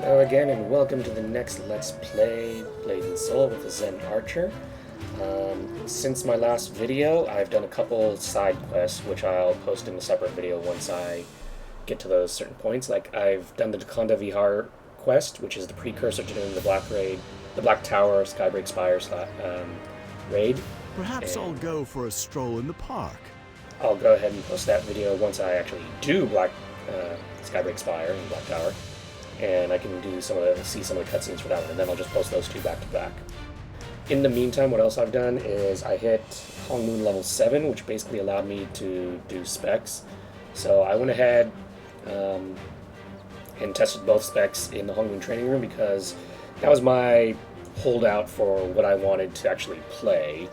Hello again, and welcome to the next Let's Play Blade & Soul with the Zen Archer. Since my last video, I've done a couple side quests, which I'll post in a separate video once I get to those certain points. Like, I've done the Dakanda Vihar quest, which is the precursor to doing the Black Tower Skybreak Spire raid. Perhaps I'll go for a stroll in the park. I'll go ahead and post that video once I actually do Skybreak Spire and Black Tower. And I can see some of the cutscenes for that one, and then I'll just post those two back to back. In the meantime, what else I've done is I hit Hong Moon level 7, which basically allowed me to do specs. So I went ahead and tested both specs in the Hong Moon training room because that was my holdout for what I wanted to actually play.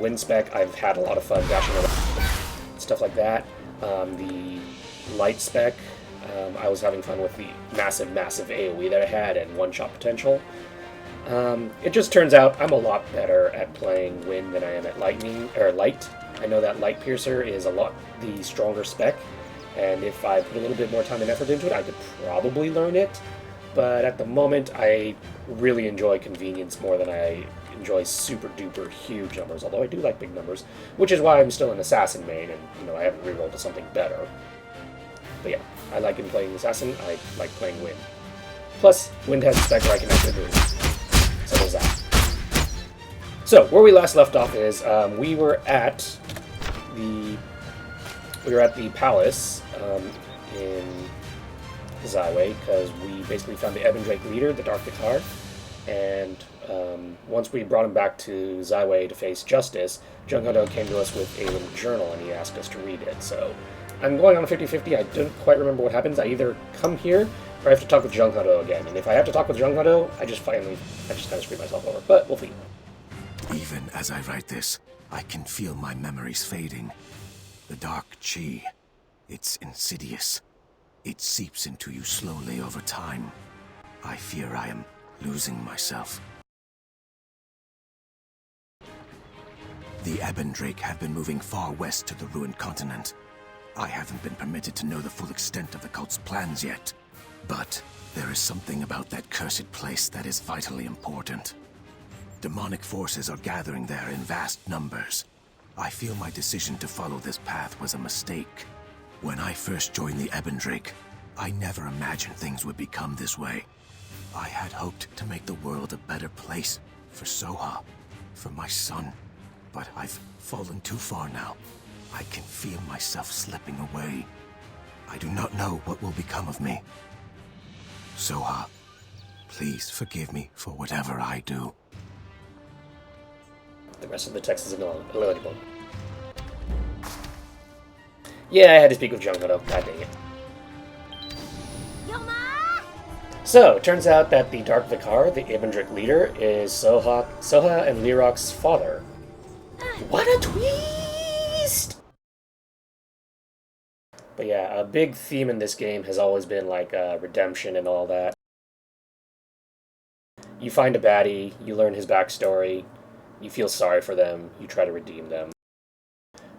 Wind spec, I've had a lot of fun dashing around, stuff like that. The light spec, I was having fun with the massive AoE that I had and one-shot potential. It just turns out I'm a lot better at playing wind than I am at light. I know that light piercer is the stronger spec, and if I put a little bit more time and effort into it, I could probably learn it. But at the moment, I really enjoy convenience more than I enjoy super duper huge numbers, although I do like big numbers, which is why I'm still an assassin main, and I haven't rerolled to something better. But yeah, I like playing assassin, I like playing wind. Plus, wind has a spec where I can actually move. So there's that. So, where we last left off is, we were at the palace in Zyway, because we basically found the Ebondrake leader, the Dark Vicar, and once we brought him back to Zyway to face justice, Jyansei came to us with a little journal, and he asked us to read it. So I'm going on a 50-50. I don't quite remember what happens. I either come here, or I have to talk with Jyansei again. And if I have to talk with Jyansei, I just kind of screw myself over. But we'll see. Even as I write this, I can feel my memories fading. The dark chi, it's insidious. It seeps into you slowly over time. I fear I am losing myself. The Ebondrake have been moving far west to the ruined continent. I haven't been permitted to know the full extent of the cult's plans yet. But there is something about that cursed place that is vitally important. Demonic forces are gathering there in vast numbers. I feel my decision to follow this path was a mistake. When I first joined the Ebondrake, I never imagined things would become this way. I had hoped to make the world a better place for Soha, for my son. But I've fallen too far now. I can feel myself slipping away. I do not know what will become of me. Soha, please forgive me for whatever I do. The rest of the text is illegible. Yeah, I had to speak with Jyansei. God dang it. So, it turns out that the Dark Vicar, the Ebondrake leader, is Soha and Lirok's father. What a twist! But yeah, a big theme in this game has always been like redemption and all that. You find a baddie, you learn his backstory, you feel sorry for them, you try to redeem them.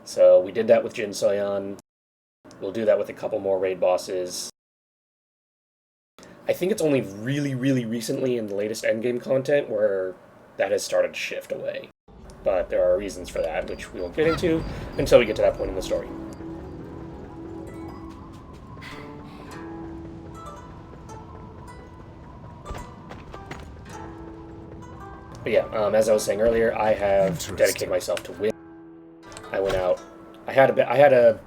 So we did that with Jyansei. We'll do that with a couple more raid bosses. I think it's only really recently in the latest endgame content where that has started to shift away. But there are reasons for that, which we won't get into until we get to that point in the story. But yeah, as I was saying earlier, I have dedicated myself to wind. I went out. I had a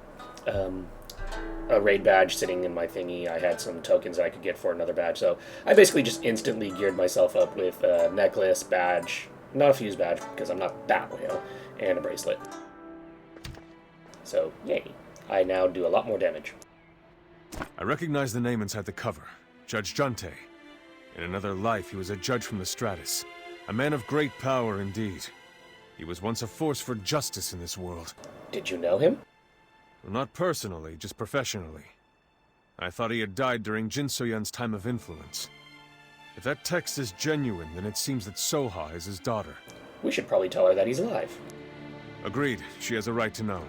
raid badge sitting in my thingy. I had some tokens that I could get for another badge, so I basically just instantly geared myself up with a necklace, badge, not a fuse badge because I'm not that whale, and a bracelet. So yay! I now do a lot more damage. I recognize the name inside the cover, Judge Jyansei. In another life, he was a judge from the Stratus. A man of great power indeed. He was once a force for justice in this world. Did you know him? Well, not personally, just professionally. I thought he had died during Jinsoyan's time of influence. If that text is genuine, then it seems that Soha is his daughter. We should probably tell her that he's alive. Agreed. She has a right to know.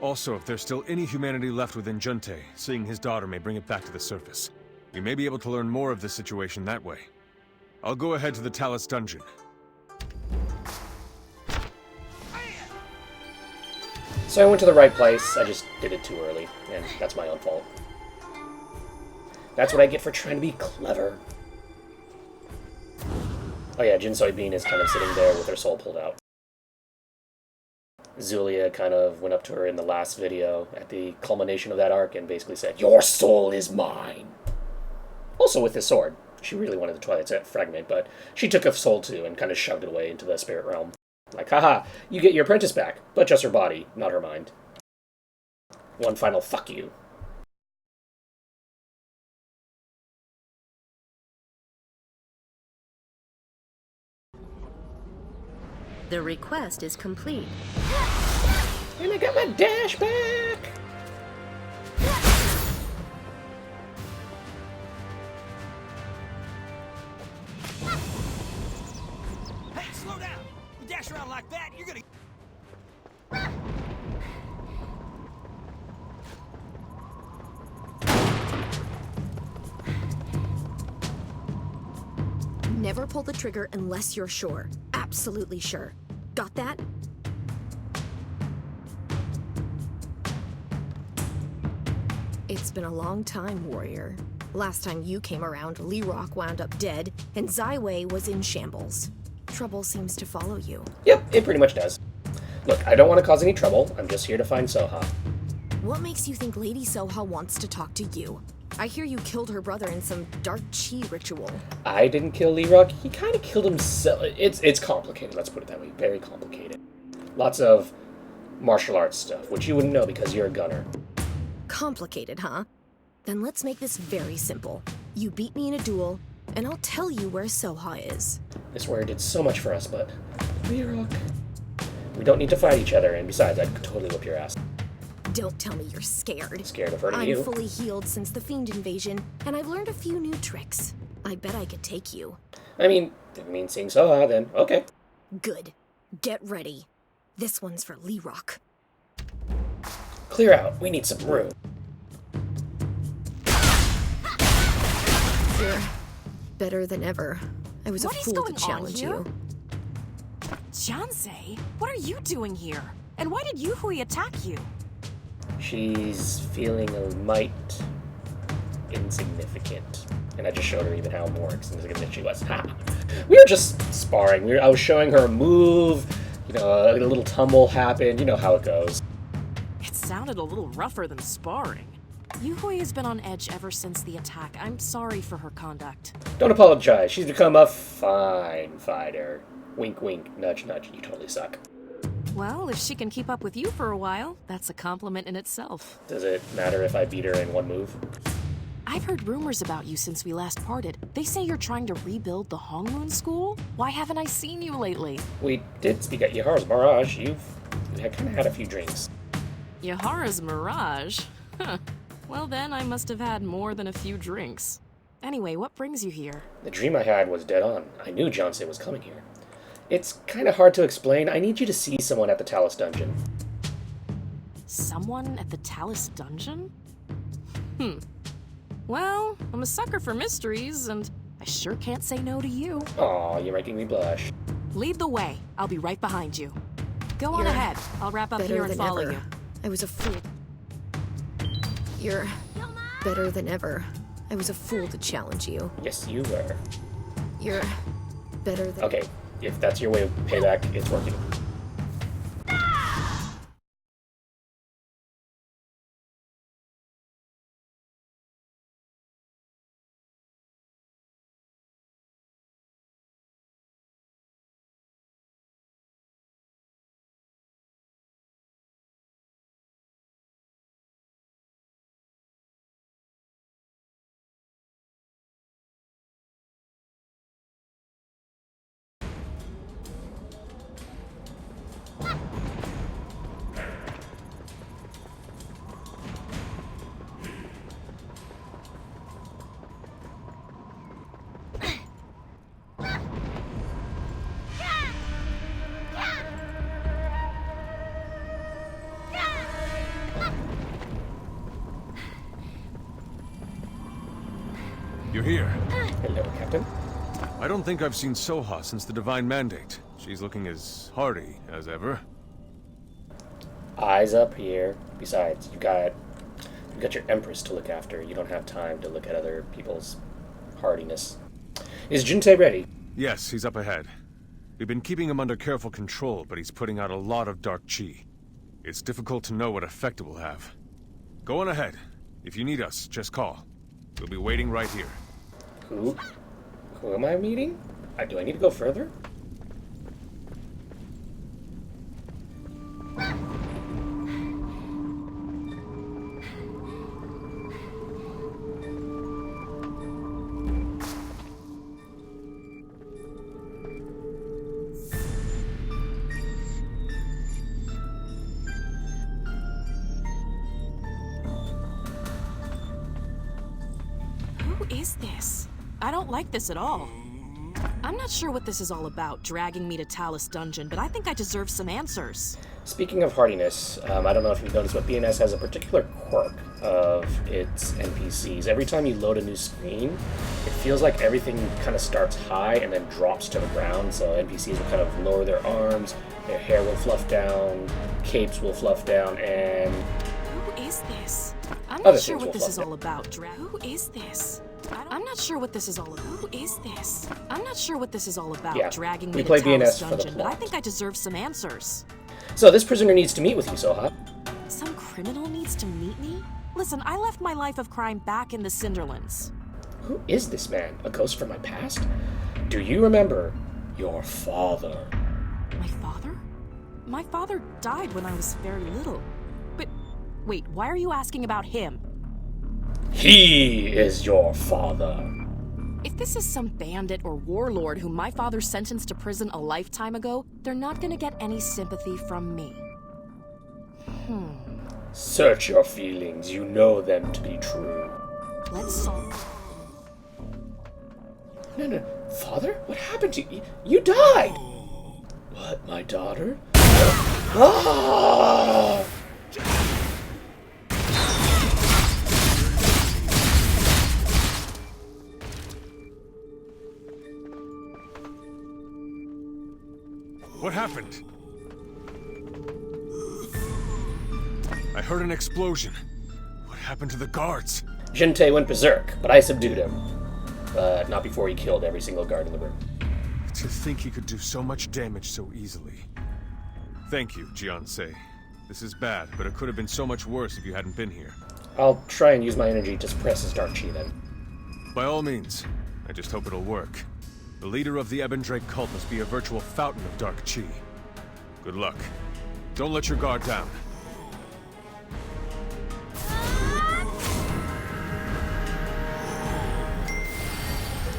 Also, if there's still any humanity left within Jyansei, seeing his daughter may bring it back to the surface. We may be able to learn more of the situation that way. I'll go ahead to the Talus dungeon. So I went to the right place, I just did it too early, and that's my own fault. That's what I get for trying to be clever. Oh yeah, Jyansei Bean is kind of sitting there with her soul pulled out. Zulia kind of went up to her in the last video at the culmination of that arc and basically said, "Your soul is mine!" Also with his sword. She really wanted the Twilight Fragment, but she took a soul too and kind of shoved it away into the spirit realm. Like, haha, you get your apprentice back, but just her body, not her mind. One final fuck you. The request is complete. And I got my dash back! Hey, slow down! You dash around like that, you're gonna... Never pull the trigger unless you're sure. Absolutely sure. Got that? It's been a long time, warrior. Last time you came around, Lerock wound up dead, and Zywei was in shambles. Trouble seems to follow you. Yep, it pretty much does. Look, I don't want to cause any trouble. I'm just here to find Soha. What makes you think Lady Soha wants to talk to you? I hear you killed her brother in some dark chi ritual. I didn't kill Lerock. He kind of killed himself. It's complicated, let's put it that way. Very complicated. Lots of martial arts stuff, which you wouldn't know because you're a gunner. Complicated, huh? Then let's make this very simple. You beat me in a duel, and I'll tell you where Soha is. This warrior did so much for us, but... Lerock... We don't need to fight each other, and besides, I'd totally whip your ass. Don't tell me you're scared. Scared of hurting you? I'm fully healed since the Fiend invasion, and I've learned a few new tricks. I bet I could take you. I mean, didn't mean seeing Soha, then. Okay. Good. Get ready. This one's for Lerock. Clear out. We need some room. You're better than ever. I was What a is fool to going on challenge here? you. Jyansei, what are you doing here? And why did Yuhui attack you? She's feeling a mite insignificant. And I just showed her even how more insignificant she was. Ha! We were just sparring. I was showing her a move. You know, a little tumble happened. You know how it goes. It sounded a little rougher than sparring. Yuhui has been on edge ever since the attack. I'm sorry for her conduct. Don't apologize. She's become a fine fighter. Wink, wink, nudge, nudge. You totally suck. Well, if she can keep up with you for a while, that's a compliment in itself. Does it matter if I beat her in one move? I've heard rumors about you since we last parted. They say you're trying to rebuild the Hongmoon School? Why haven't I seen you lately? We did speak at Yahara's Mirage. You've kind of had a few drinks. Yahara's Mirage? Huh. Well then, I must have had more than a few drinks. Anyway, what brings you here? The dream I had was dead on. I knew Jyansei was coming here. It's kind of hard to explain. I need you to see someone at the Talus Dungeon. Someone at the Talus Dungeon? Well, I'm a sucker for mysteries, and I sure can't say no to you. Aw, you're making me blush. Lead the way. I'll be right behind you. Go on You're ahead. I'll wrap up Better here and than follow ever. you. I was a fool. You're better than ever. I was a fool to challenge you. Yes, you were. You're better than... Okay, if that's your way of payback, it's working. You're here. Hello, Captain. I don't think I've seen Soha since the Divine Mandate. She's looking as hardy as ever. Eyes up here. Besides, you've got your Empress to look after. You don't have time to look at other people's hardiness. Is Jyansei ready? Yes, he's up ahead. We've been keeping him under careful control, but he's putting out a lot of dark chi. It's difficult to know what effect it will have. Go on ahead. If you need us, just call. We'll be waiting right here. Who am I meeting? Do I need to go further? Who is this? I don't like this at all. I'm not sure what this is all about, dragging me to Talus Dungeon, but I think I deserve some answers. Speaking of hardiness, I don't know if you've noticed, but BNS has a particular quirk of its NPCs. Every time you load a new screen, it feels like everything kind of starts high and then drops to the ground. So NPCs will kind of lower their arms, their hair will fluff down, capes will fluff down, and... Who is this? I'm Other not sure things what will this is fluff all about. Who is this? I'm not sure what this is all about. Who is this? I'm not sure what this is all about, Yeah, dragging we me to play Talus BNS for the Dungeon, but I plot. think I deserve some answers. So this prisoner needs to meet with you, Soha. Some criminal needs to meet me? Listen, I left my life of crime back in the Cinderlands. Who is this man? A ghost from my past? Do you remember your father? My father? My father died when I was very little. But, wait, why are you asking about him? He is your father. If this is some bandit or warlord whom my father sentenced to prison a lifetime ago, they're not gonna get any sympathy from me. Search your feelings. You know them to be true. Let's solve... No. Father? What happened to you? You died! What, my daughter? Ah! What happened? I heard an explosion. What happened to the guards? Jyansei went berserk, but I subdued him. But not before he killed every single guard in the room. To think he could do so much damage so easily. Thank you, Jyansei. This is bad, but it could have been so much worse if you hadn't been here. I'll try and use my energy to suppress his dark chi then. By all means. I just hope it'll work. The leader of the Ebondrake cult must be a virtual fountain of dark chi. Good luck. Don't let your guard down.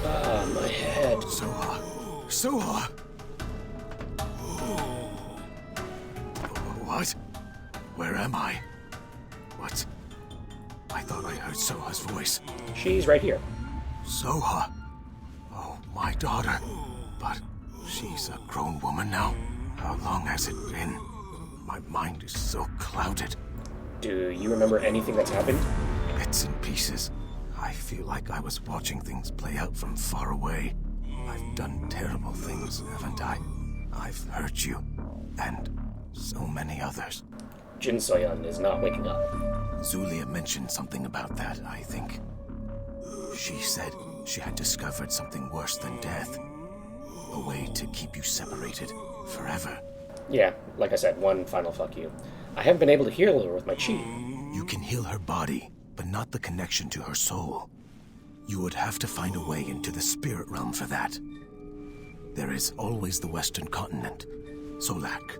Ah, my head. Soha! What? Where am I? What? I thought I heard Soha's voice. She's right here. Soha! Oh, my daughter. But she's a grown woman now. How long has it been? My mind is so clouded. Do you remember anything that's happened? Bits and pieces. I feel like I was watching things play out from far away. I've done terrible things, haven't I? I've hurt you. And so many others. Jin Soyeon is not waking up. Zulia mentioned something about that, I think. She said she had discovered something worse than death. A way to keep you separated forever. Yeah, like I said, one final fuck you. I haven't been able to heal her with my chi. You can heal her body, but not the connection to her soul. You would have to find a way into the spirit realm for that. There is always the Western continent, Solak.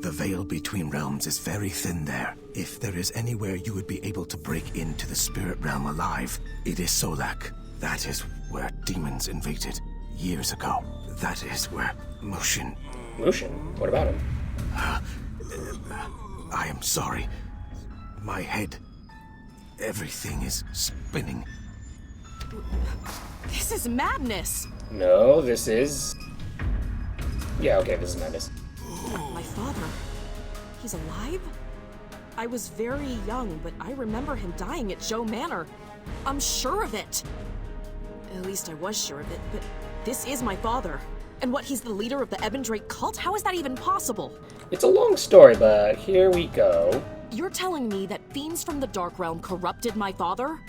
The veil between realms is very thin there. If there is anywhere you would be able to break into the spirit realm alive, it is Solak. That is where demons invaded years ago. That is where Mushin... Mushin? What about him? I am sorry. My head... Everything is spinning. This is madness! No, this is... Yeah, okay, this is madness. My father... He's alive? I was very young, but I remember him dying at Joe Manor. I'm sure of it. At least I was sure of it, but this is my father. And what, he's the leader of the Ebon Drake cult? How is that even possible? It's a long story, but here we go. You're telling me that fiends from the Dark Realm corrupted my father?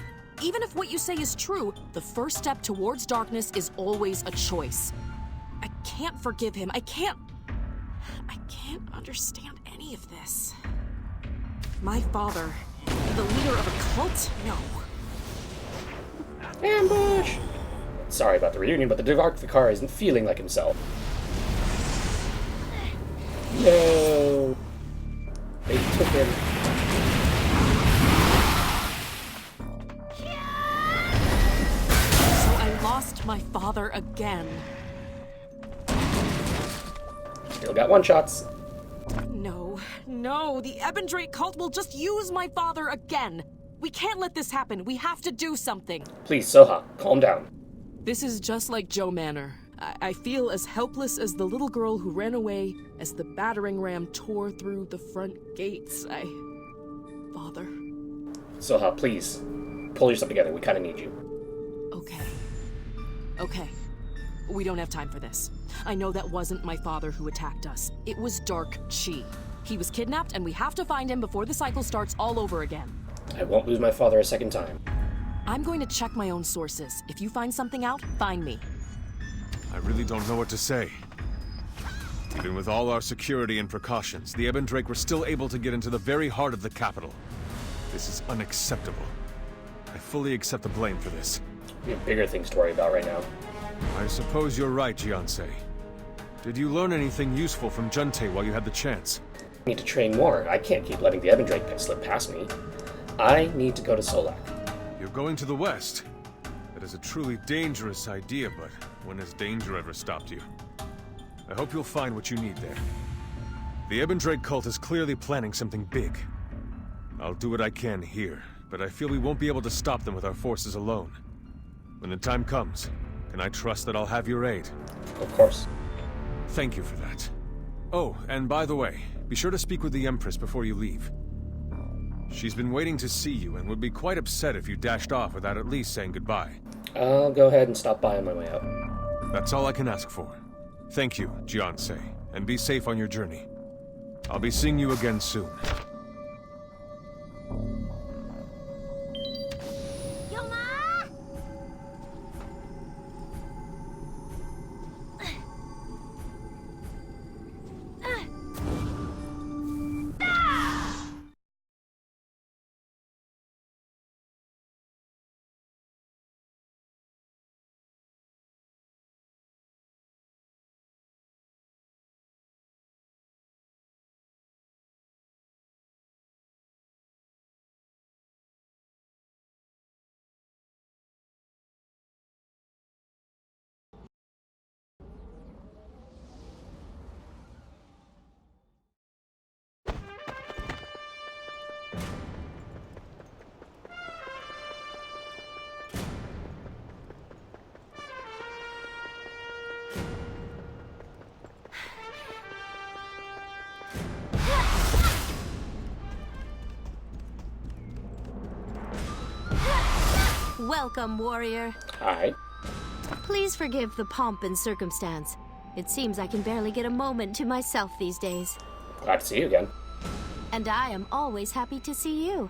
Even if what you say is true, the first step towards darkness is always a choice. I can't forgive him. I can't understand any of this. My father, the leader of a cult? No. Ambush! Sorry about the reunion, but the Dark Vicar isn't feeling like himself. No! They took him. So I lost my father again. Still got one-shots. No, the Ebon Drake cult will just use my father again. We can't let this happen. We have to do something. Please, Soha, calm down. This is just like Joe Manor. I feel as helpless as the little girl who ran away as the battering ram tore through the front gates. Father. Soha, please, pull yourself together. We kind of need you. Okay. We don't have time for this. I know that wasn't my father who attacked us. It was Dark Chi. He was kidnapped, and we have to find him before the cycle starts all over again. I won't lose my father a second time. I'm going to check my own sources. If you find something out, find me. I really don't know what to say. Even with all our security and precautions, the Ebon Drake were still able to get into the very heart of the capital. This is unacceptable. I fully accept the blame for this. We have bigger things to worry about right now. I suppose you're right, Jyansei. Did you learn anything useful from Jyansei while you had the chance? I need to train more. I can't keep letting the Ebon Drake slip past me. I need to go to Solak. You're going to the west? That is a truly dangerous idea, but when has danger ever stopped you? I hope you'll find what you need there. The Ebon Drake cult is clearly planning something big. I'll do what I can here, but I feel we won't be able to stop them with our forces alone. When the time comes, can I trust that I'll have your aid? Of course. Thank you for that. Oh, and by the way, be sure to speak with the Empress before you leave. She's been waiting to see you and would be quite upset if you dashed off without at least saying goodbye. I'll go ahead and stop by on my way out. That's all I can ask for. Thank you, Jyansei, and be safe on your journey. I'll be seeing you again soon. Welcome, warrior. Hi. Please forgive the pomp and circumstance. It seems I can barely get a moment to myself these days. Glad to see you again. And I am always happy to see you.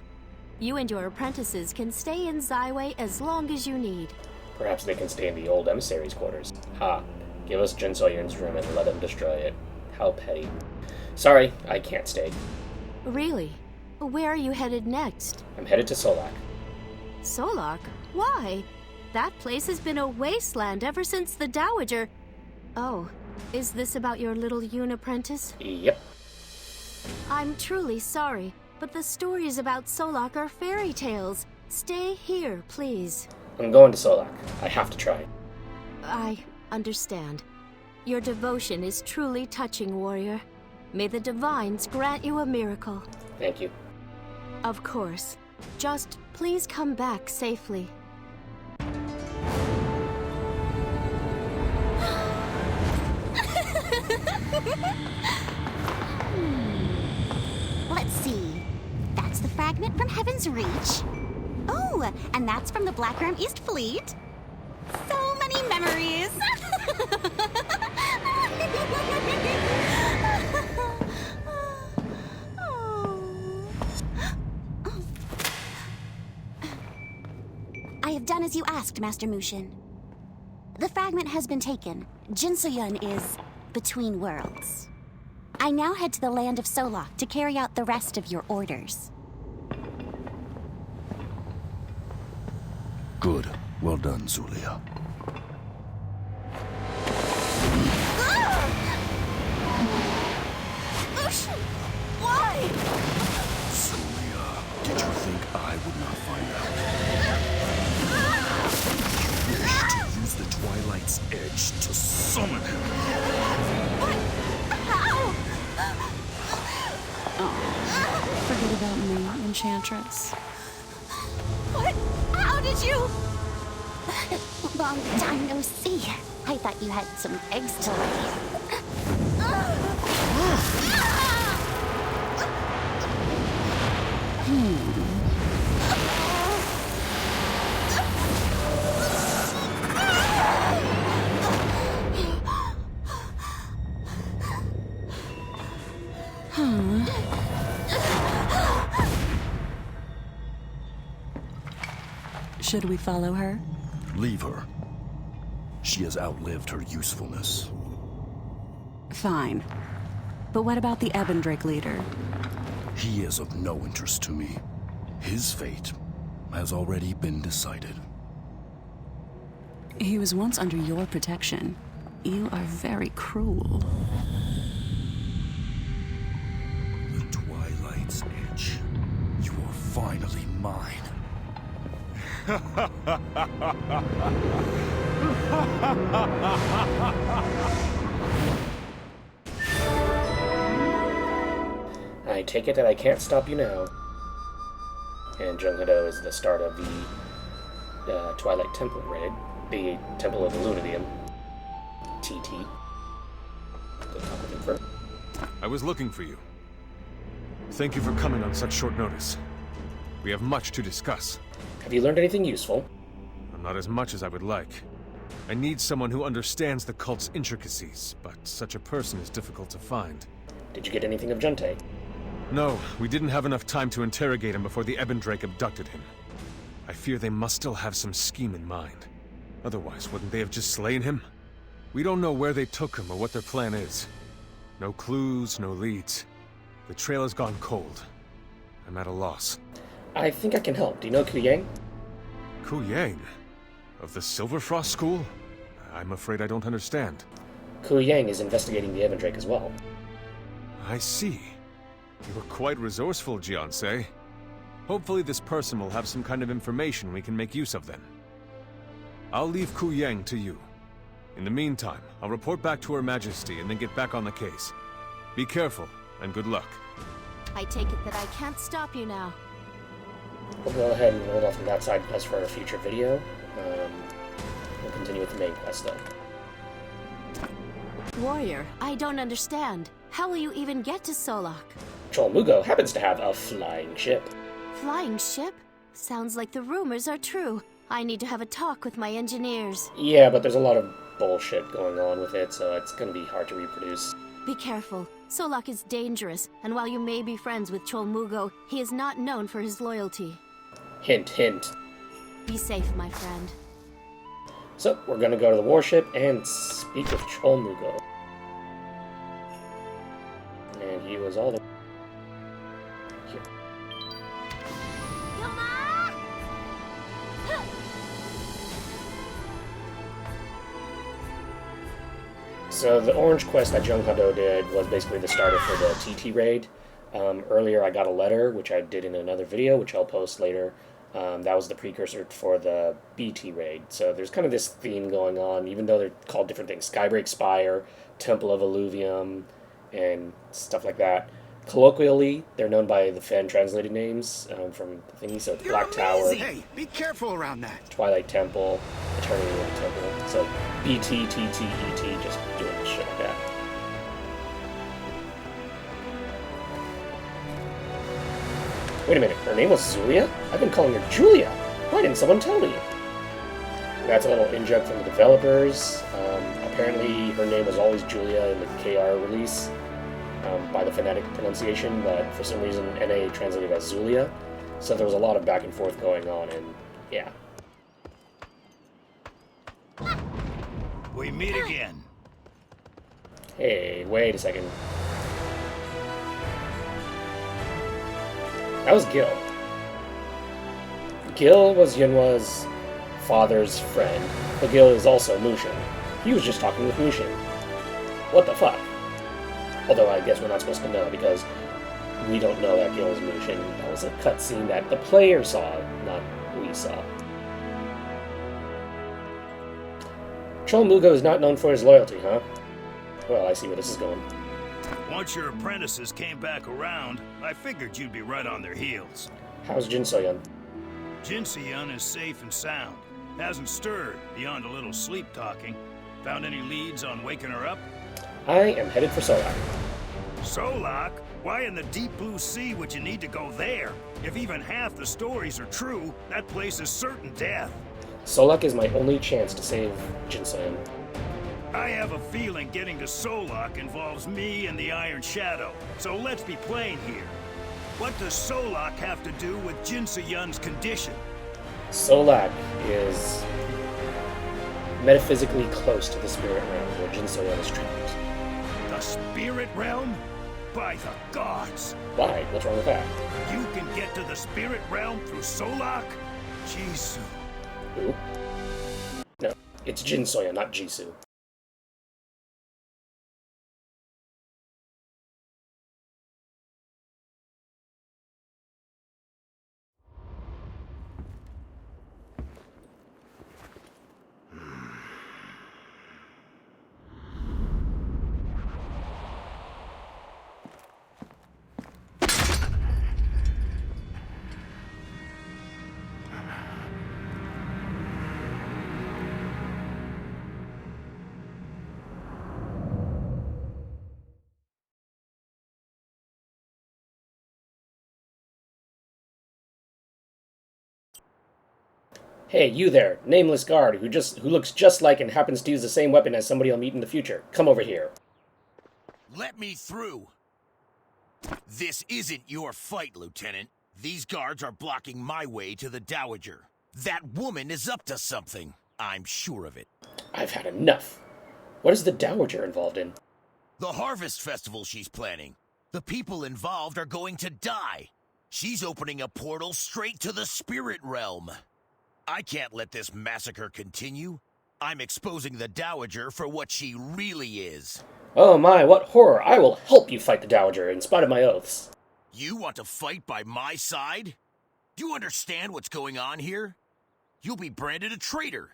You and your apprentices can stay in Zyway as long as you need. Perhaps they can stay in the old emissary's quarters. Ha. Give us Jinsoyun's room and let him destroy it. How petty. Sorry, I can't stay. Really? Where are you headed next? I'm headed to Solak. Solak? Why? That place has been a wasteland ever since the Dowager... Oh, is this about your little Yun apprentice? Yep. I'm truly sorry, but the stories about Solak are fairy tales. Stay here, please. I'm going to Solak. I have to try. I understand. Your devotion is truly touching, warrior. May the divines grant you a miracle. Thank you. Of course. Just please come back safely. Let's see. That's the fragment from Heaven's Reach. Oh, and that's from the Black Ram East Fleet. So many memories. I have done as you asked, Master Mushin. The fragment has been taken. Jyansei is between worlds. I now head to the land of Solok to carry out the rest of your orders. Good. Well done, Zulia. Mushin! Why? Zulia, did you think I would not find out? You wish to use the Twilight's edge to summon him. But how? Forget about me, Enchantress. What? How did you? Long time no see. I thought you had some eggs to lay. Should we follow her? Leave her. She has outlived her usefulness. Fine. But what about the Ebendrake leader? He is of no interest to me. His fate has already been decided. He was once under your protection. You are very cruel. The Twilight's edge. You are finally mine. I take it that I can't stop you now. And Jyansei is the start of the Twilight Temple raid. The Temple of Illuminum. TT. Go talk with him first. I was looking for you. Thank you for coming on such short notice. We have much to discuss. Have you learned anything useful? Not as much as I would like. I need someone who understands the cult's intricacies, but such a person is difficult to find. Did you get anything of Jyansei? No, we didn't have enough time to interrogate him before the Ebendrake abducted him. I fear they must still have some scheme in mind. Otherwise, wouldn't they have just slain him? We don't know where they took him or what their plan is. No clues, no leads. The trail has gone cold. I'm at a loss. I think I can help. Do you know Ku Yang? Ku Yang? Of the Silverfrost School? I'm afraid I don't understand. Ku Yang is investigating the Ebendrake as well. I see. You were quite resourceful, Jyansei. Hopefully this person will have some kind of information we can make use of then. I'll leave Ku Yang to you. In the meantime, I'll report back to Her Majesty and then get back on the case. Be careful, and good luck. I take it that I can't stop you now. We'll go ahead and hold off on that side quest for a future video. We'll continue with the main quest though. Warrior, I don't understand. How will you even get to Solok? Cholmugo happens to have a flying ship. Flying ship? Sounds like the rumors are true. I need to have a talk with my engineers. Yeah, but there's a lot of bullshit going on with it, so it's gonna be hard to reproduce. Be careful. Solok is dangerous, and while you may be friends with Cholmugo, he is not known for his loyalty. Hint, hint. Be safe, my friend. So, we're gonna go to the warship and speak with Cholmugo. And he was all the... Here. So the orange quest that Jyansei did was basically the starter for the TT raid. Earlier I got a letter, which I did in another video, which I'll post later. That was the precursor for the BT raid. So there's kind of this theme going on, even though they're called different things. Skybreak Spire, Temple of Illuvium, and stuff like that. Colloquially, they're known by the fan-translated names from the thingy. So it's Black Tower, Hey, be careful around that. Twilight Temple, Eternity of the Temple. So BT, TT, ET, just doing shit like that. Wait a minute, her name was Zulia? I've been calling her Julia. Why didn't someone tell me? That's a little in-joke from the developers. Apparently, her name was always Julia in the KR release by the phonetic pronunciation, but for some reason, NA translated as Zulia. So there was a lot of back and forth going on, and yeah. We meet again. Hey, wait a second. That was Gil. Gil was Yunwa's father's friend, but Gil is also Mushin. He was just talking with Mushin. What the fuck? Although I guess we're not supposed to know because we don't know that Gil is Mushin. That was a cutscene that the player saw, not we saw. Troll Mugo is not known for his loyalty, huh? Well, I see where this is going. Once your apprentices came back around, I figured you'd be right on their heels. How's Jinsoyun? Jyansei is safe and sound. Hasn't stirred beyond a little sleep talking. Found any leads on waking her up? I am headed for Solak. Solak? Why in the deep blue sea would you need to go there? If even half the stories are true, that place is certain death. Solak is my only chance to save Jinsoyun. I have a feeling getting to Solak involves me and the Iron Shadow, so let's be plain here. What does Solak have to do with Jinsei-yun's condition? Solak is metaphysically close to the spirit realm where Jinsoyun is trapped. The spirit realm? By the gods! Why? What's wrong with that? You can get to the spirit realm through Solak? Jisoo. Who? No, it's Jinsoyun, not Jisoo. Hey, you there, nameless guard who looks just like and happens to use the same weapon as somebody I'll meet in the future. Come over here. Let me through. This isn't your fight, Lieutenant. These guards are blocking my way to the Dowager. That woman is up to something. I'm sure of it. I've had enough. What is the Dowager involved in? The Harvest Festival she's planning. The people involved are going to die. She's opening a portal straight to the spirit realm. I can't let this massacre continue. I'm exposing the Dowager for what she really is. Oh my, what horror! I will help you fight the Dowager, in spite of my oaths. You want to fight by my side? Do you understand what's going on here? You'll be branded a traitor.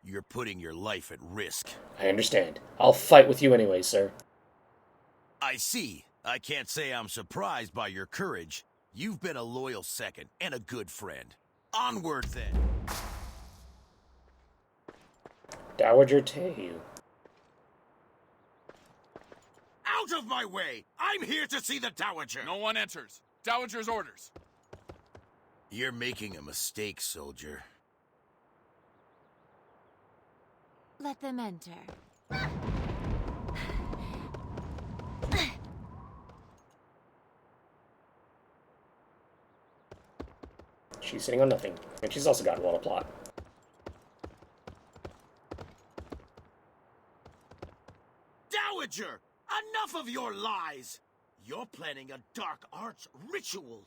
You're putting your life at risk. I understand. I'll fight with you anyway, sir. I see. I can't say I'm surprised by your courage. You've been a loyal second and a good friend. Onward, then. Dowager Tehu. Out of my way! I'm here to see the Dowager! No one enters. Dowager's orders. You're making a mistake, soldier. Let them enter. She's sitting on nothing, and she's also got a lot of plot. Dowager! Enough of your lies! You're planning a dark arts ritual.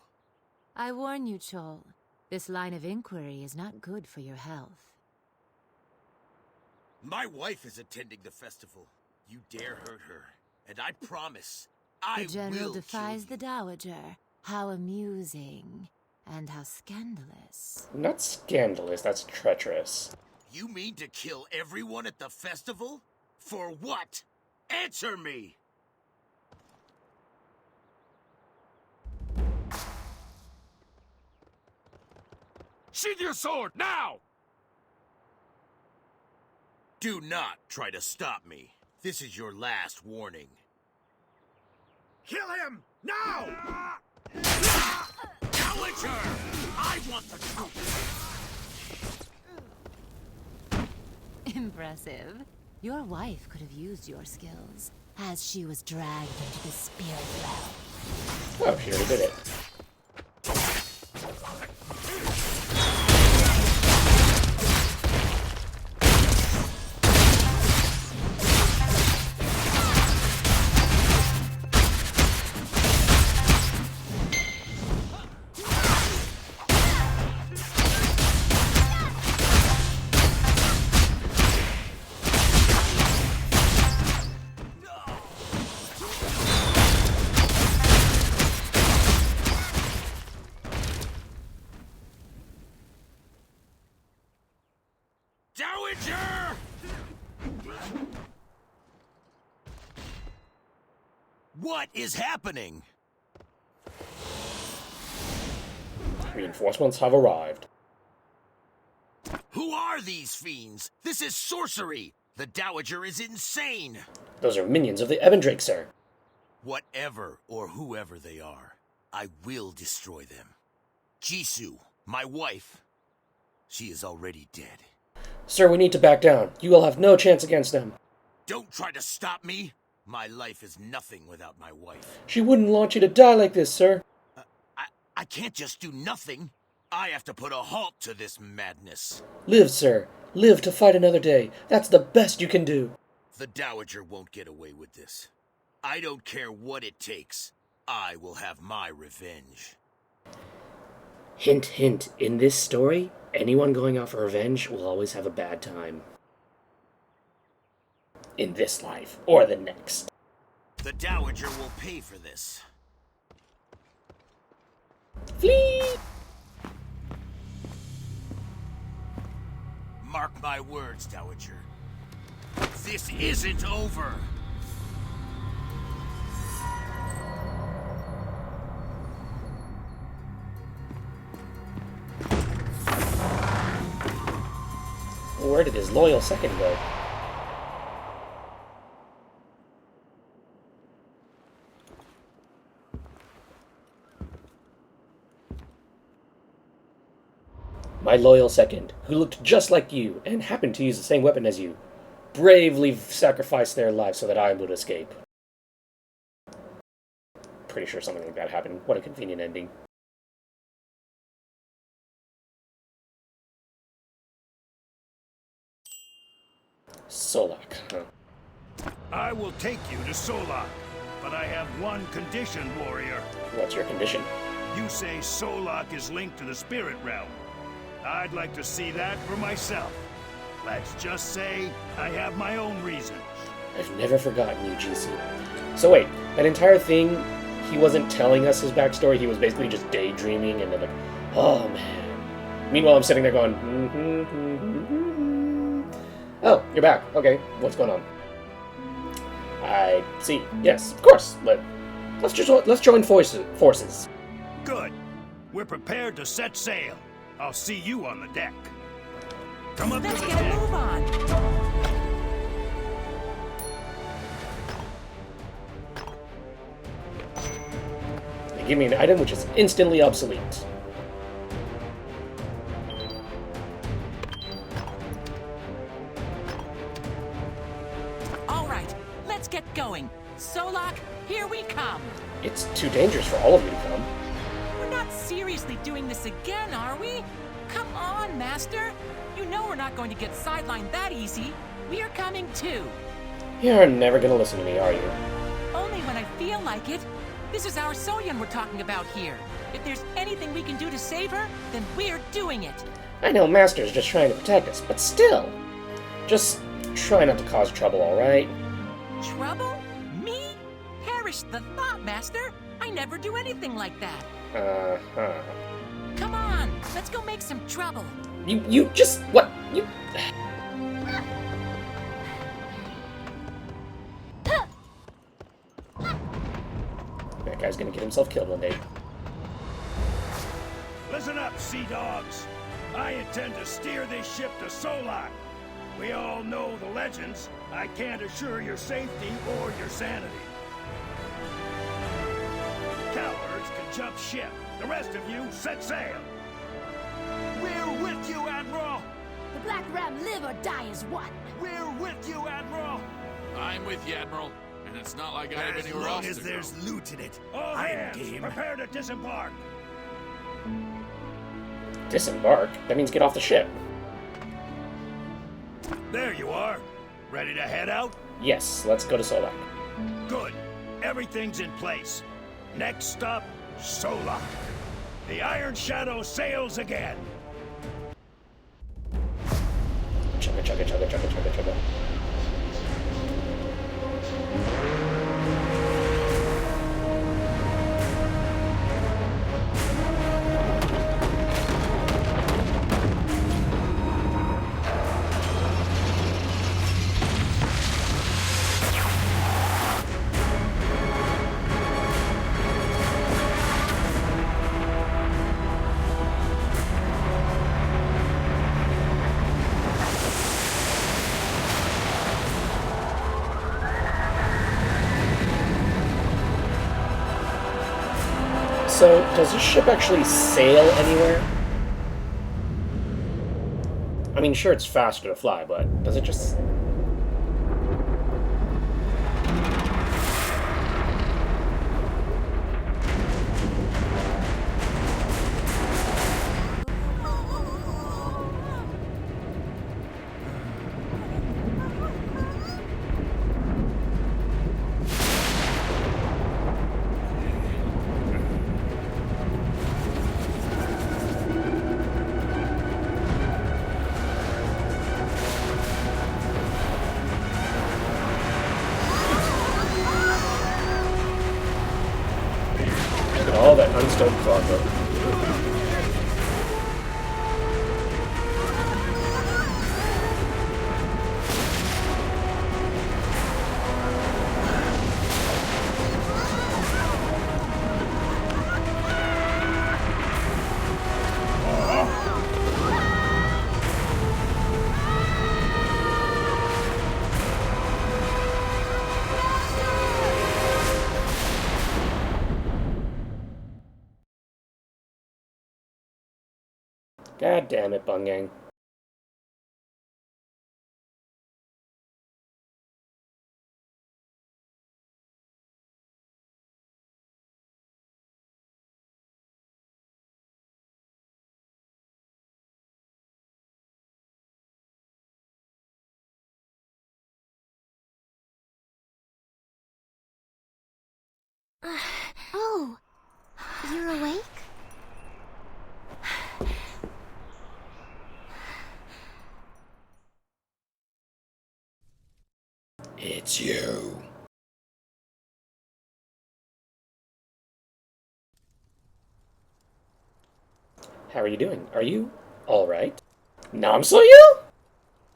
I warn you, Chol. This line of inquiry is not good for your health. My wife is attending the festival. You dare hurt her, and I promise I will The General defies kill the Dowager. How amusing. And how scandalous. Not scandalous, that's treacherous. You mean to kill everyone at the festival? For what? Answer me! Sheath your sword, now! Do not try to stop me. This is your last warning. Kill him! Now! Dowager! I want the truth! impressive. Your wife could have used your skills, as she was dragged into the spirit realm. Oh, she already did it. Dowager! What is happening? Reinforcements have arrived. Who are these fiends? This is sorcery! The Dowager is insane! Those are minions of the Ebendrake, sir. Whatever or whoever they are, I will destroy them. Jisoo, my wife, she is already dead. Sir, we need to back down. You will have no chance against them. Don't try to stop me! My life is nothing without my wife. She wouldn't want you to die like this, sir. I can't just do nothing. I have to put a halt to this madness. Live, sir. Live to fight another day. That's the best you can do. The Dowager won't get away with this. I don't care what it takes. I will have my revenge. Hint, hint. In this story, anyone going out for revenge will always have a bad time. In this life, or the next. The Dowager will pay for this. Flee! Mark my words, Dowager. This isn't over! Where did his loyal second go? My loyal second, who looked just like you and happened to use the same weapon as you, bravely sacrificed their lives so that I would escape. Pretty sure something like that happened. What a convenient ending. Solak, huh? I will take you to Solak, but I have one condition, warrior. What's your condition? You say Solak is linked to the spirit realm. I'd like to see that for myself. Let's just say I have my own reasons. I've never forgotten you, Jyansei. So wait, that entire thing, he wasn't telling us his backstory, he was basically just daydreaming and then like, oh man. Meanwhile, I'm sitting there going, Oh, you're back. Okay, what's going on? I see. Yes, of course. Let's join forces. Good. We're prepared to set sail. I'll see you on the deck. Come up to the deck. Let's get a move on. They give me an item which is instantly obsolete. All right, let's get going. Solak, here we come. It's too dangerous for all of you to come. We're not seriously doing this again, are we? Come on, Master. You know we're not going to get sidelined that easy. We are coming too. You're never gonna listen to me, are you? Only when I feel like it. This is our Soyeon we're talking about here. If there's anything we can do to save her, then we're doing it. I know Master's just trying to protect us, but still. Just try not to cause trouble, alright? Trouble? Me? Perish the thought, Master. I never do anything like that. Uh-huh. Come on, let's go make some trouble. You just, what? You... That guy's gonna get himself killed one day. Listen up, sea dogs. I intend to steer this ship to Solak. We all know the legends. I can't assure your safety or your sanity. Cowards can jump ship. The rest of you, set sail. We're with you, Admiral! The Black Ram live or die is what? We're with you, Admiral. I'm with you, Admiral. And it's not like I have As anywhere long else as to there's go. loot in it. All hands, prepare to disembark. Disembark? That means get off the ship. There you are. Ready to head out? Yes, let's go to Solak. Good. Everything's in place. Next stop, Solak. The Iron Shadow sails again. Chugga, chugga, chugga, chugga, chugga, chugga. So, does this ship actually sail anywhere? I mean, sure, it's faster to fly, but does it just... Look at all that unstowed cargo. God damn it, Bungang. Oh, you're awake? It's you. How are you doing? Are you alright? Namso-who?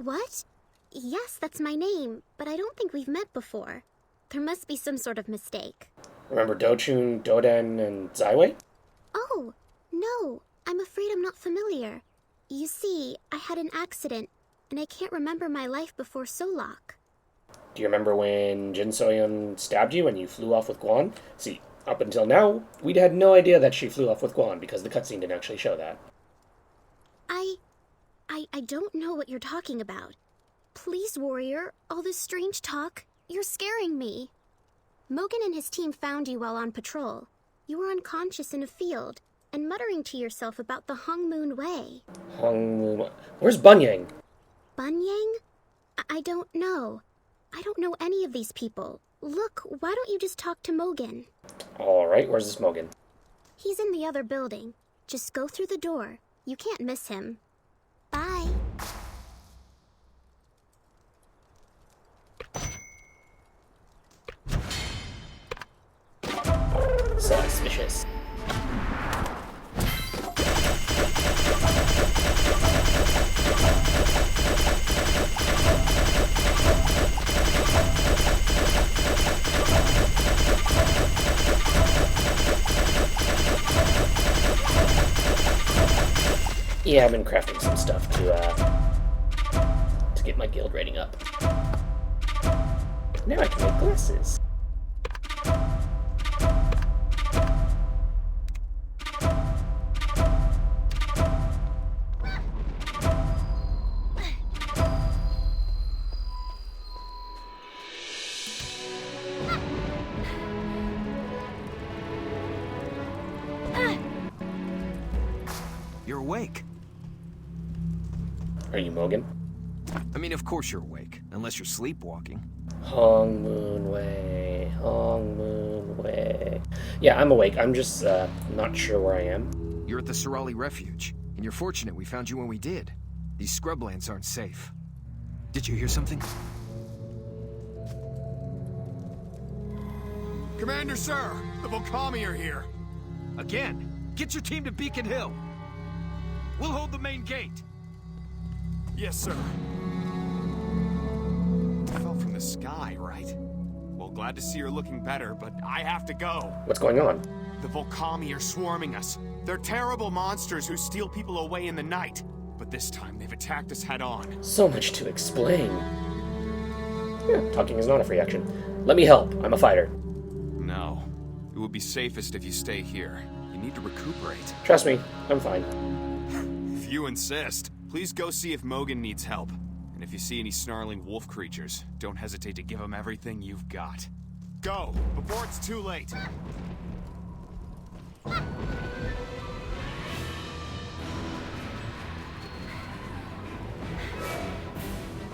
What? Yes, that's my name, but I don't think we've met before. There must be some sort of mistake. Remember Dochun, Doden, and Zaiwei? Oh, no, I'm afraid I'm not familiar. You see, I had an accident, and I can't remember my life before Solak. Do you remember when Jin stabbed you and you flew off with Guan? See, up until now, we'd had no idea that she flew off with Guan because the cutscene didn't actually show that. I don't know what you're talking about. Please, warrior, all this strange talk, you're scaring me. Mogan and his team found you while on patrol. You were unconscious in a field, and muttering to yourself about the Hong Moon Way. Hong Moon... Where's Bunyang? Bunyang? I don't know. I don't know any of these people. Look, why don't you just talk to Mogan? Alright, where's this Mogan? He's in the other building. Just go through the door. You can't miss him. Bye. Suspicious. Yeah, I've been crafting some stuff to get my guild rating up. Now I can make glasses. You're awake. Are you Mogan? I mean, of course you're awake, unless you're sleepwalking. Hong Moon Way, Hong Moon Way. Yeah, I'm awake. I'm just not sure where I am. You're at the Sorali Refuge, and you're fortunate we found you when we did. These scrublands aren't safe. Did you hear something? Commander, sir! The Volcami are here! Again? Get your team to Beacon Hill! We'll hold the main gate! Yes, sir. Fell from the sky, right? Well, glad to see you're looking better, but I have to go. What's going on? The Volcami are swarming us. They're terrible monsters who steal people away in the night. But this time, they've attacked us head-on. So much to explain. Yeah, talking is not a free action. Let me help. I'm a fighter. No. It would be safest if you stay here. You need to recuperate. Trust me, I'm fine. If you insist, please go see if Mogan needs help. And if you see any snarling wolf creatures, don't hesitate to give them everything you've got. Go, before it's too late.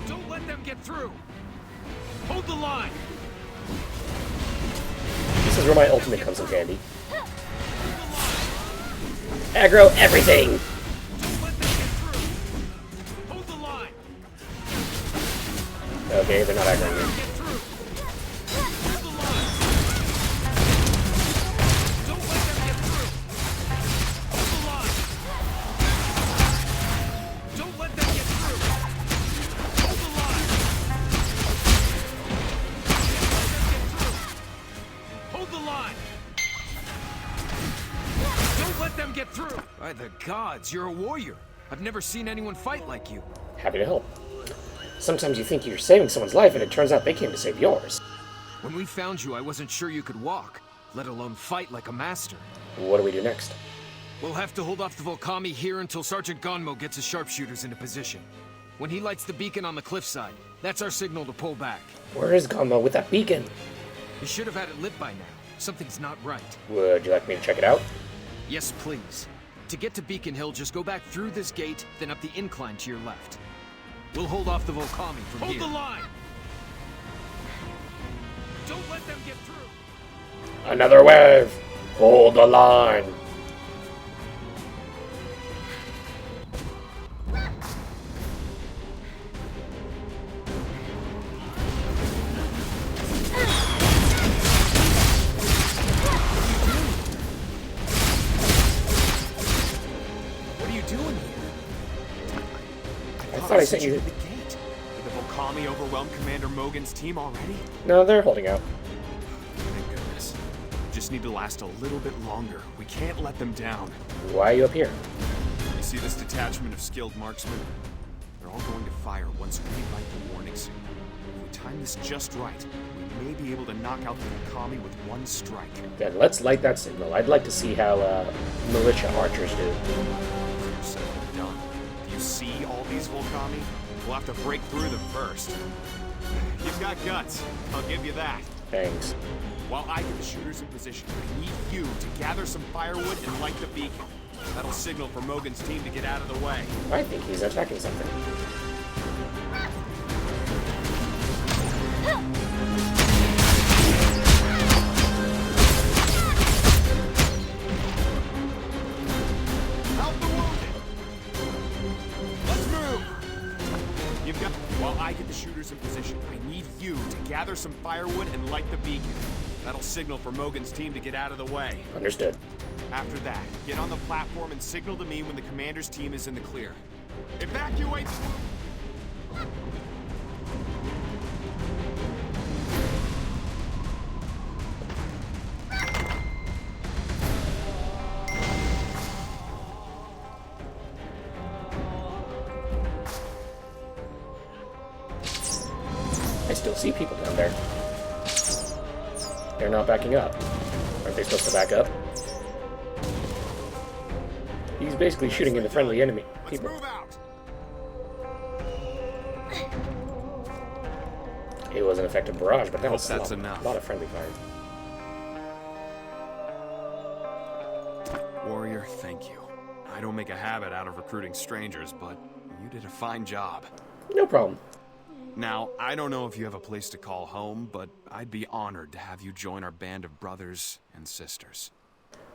Don't let them get through! Hold the line! This is where my ultimate comes in handy. Aggro everything! Okay, they're not aggroing me. By the gods, you're a warrior. I've never seen anyone fight like you. Happy to help. Sometimes you think you're saving someone's life, and it turns out they came to save yours. When we found you, I wasn't sure you could walk, let alone fight like a master. What do we do next? We'll have to hold off the Volcami here until Sergeant Gonmo gets his sharpshooters into position. When he lights the beacon on the cliffside, that's our signal to pull back. Where is Gonmo with that beacon? He should have had it lit by now. Something's not right. Would you like me to check it out? Yes, please. To get to Beacon Hill, just go back through this gate, then up the incline to your left. We'll hold off the Volcami from here. Hold the line! Don't let them get through! Another wave! Hold the line! I thought I sent you the gate. Did the Volcami overwhelm Commander Mogan's team already? No, they're holding out. Thank goodness. Just need to last a little bit longer. We can't let them down. Why are you up here? You see this detachment of skilled marksmen? They're all going to fire once we light the warning signal. If we time this just right, we may be able to knock out the Volcami with one strike. Then let's light that signal. I'd like to see how militia archers do. Said and done. Do you see all these Volcami? We'll have to break through them first. You've got guts. I'll give you that. Thanks. While I get the shooters in position, I need you to gather some firewood and light the beacon. That'll signal for Mogan's team to get out of the way. I think he's attacking something. Help the wounded! Let's move! You've got... While I get the shooters in position, I need you to gather some firewood and light the beacon. That'll signal for Mogan's team to get out of the way. Understood. After that, get on the platform and signal to me when the commander's team is in the clear. Evacuate the... I still see people down there. They're not backing up. Aren't they supposed to back up? He's basically shooting into friendly enemy people. Let's move out. It was an effective barrage, but that was That's a enough. lot of friendly fire. Warrior, thank you. I don't make a habit out of recruiting strangers, but you did a fine job. No problem. Now, I don't know if you have a place to call home, but I'd be honored to have you join our band of brothers and sisters.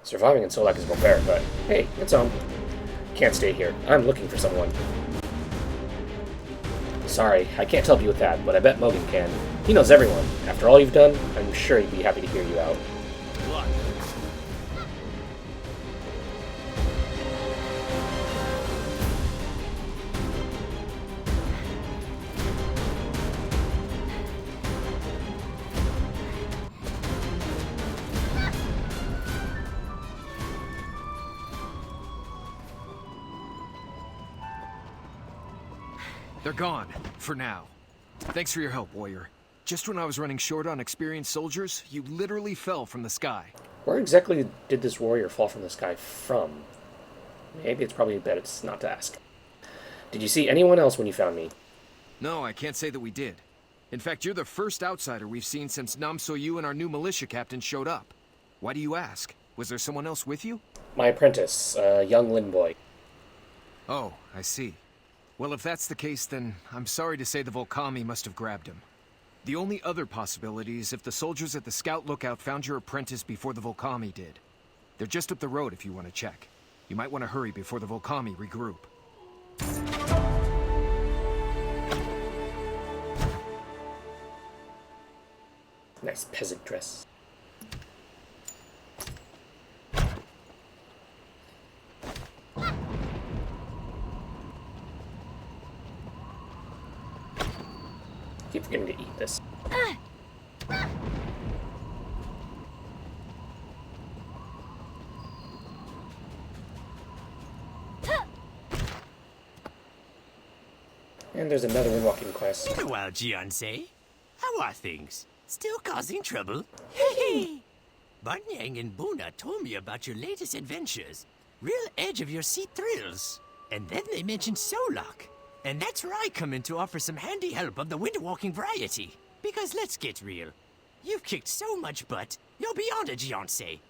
Surviving in Solak is a barbaric, but hey, it's home. Can't stay here. I'm looking for someone. Sorry, I can't help you with that, but I bet Mogan can. He knows everyone. After all you've done, I'm sure he'd be happy to hear you out. Good luck. They're gone, for now. Thanks for your help, warrior. Just when I was running short on experienced soldiers, you literally fell from the sky. Where exactly did this warrior fall from the sky from? Maybe it's probably best not to ask. Did you see anyone else when you found me? No, I can't say that we did. In fact, you're the first outsider we've seen since Namso-who and our new militia captain showed up. Why do you ask? Was there someone else with you? My apprentice, a young Lin boy. Oh, I see. Well, if that's the case, then I'm sorry to say the Volcami must have grabbed him. The only other possibility is if the soldiers at the scout lookout found your apprentice before the Volcami did. They're just up the road if you want to check. You might want to hurry before the Volcami regroup. Nice peasant dress. Keep forgetting to eat this. And there's another windwalking quest. Been a while, Jyansei. How are things? Still causing trouble? Hee Barnyang and Buna told me about your latest adventures. Real edge-of-your-seat thrills. And then they mentioned Solak. And that's where I come in to offer some handy help of the windwalking variety. Because let's get real. You've kicked so much butt, you're beyond a Jyansei.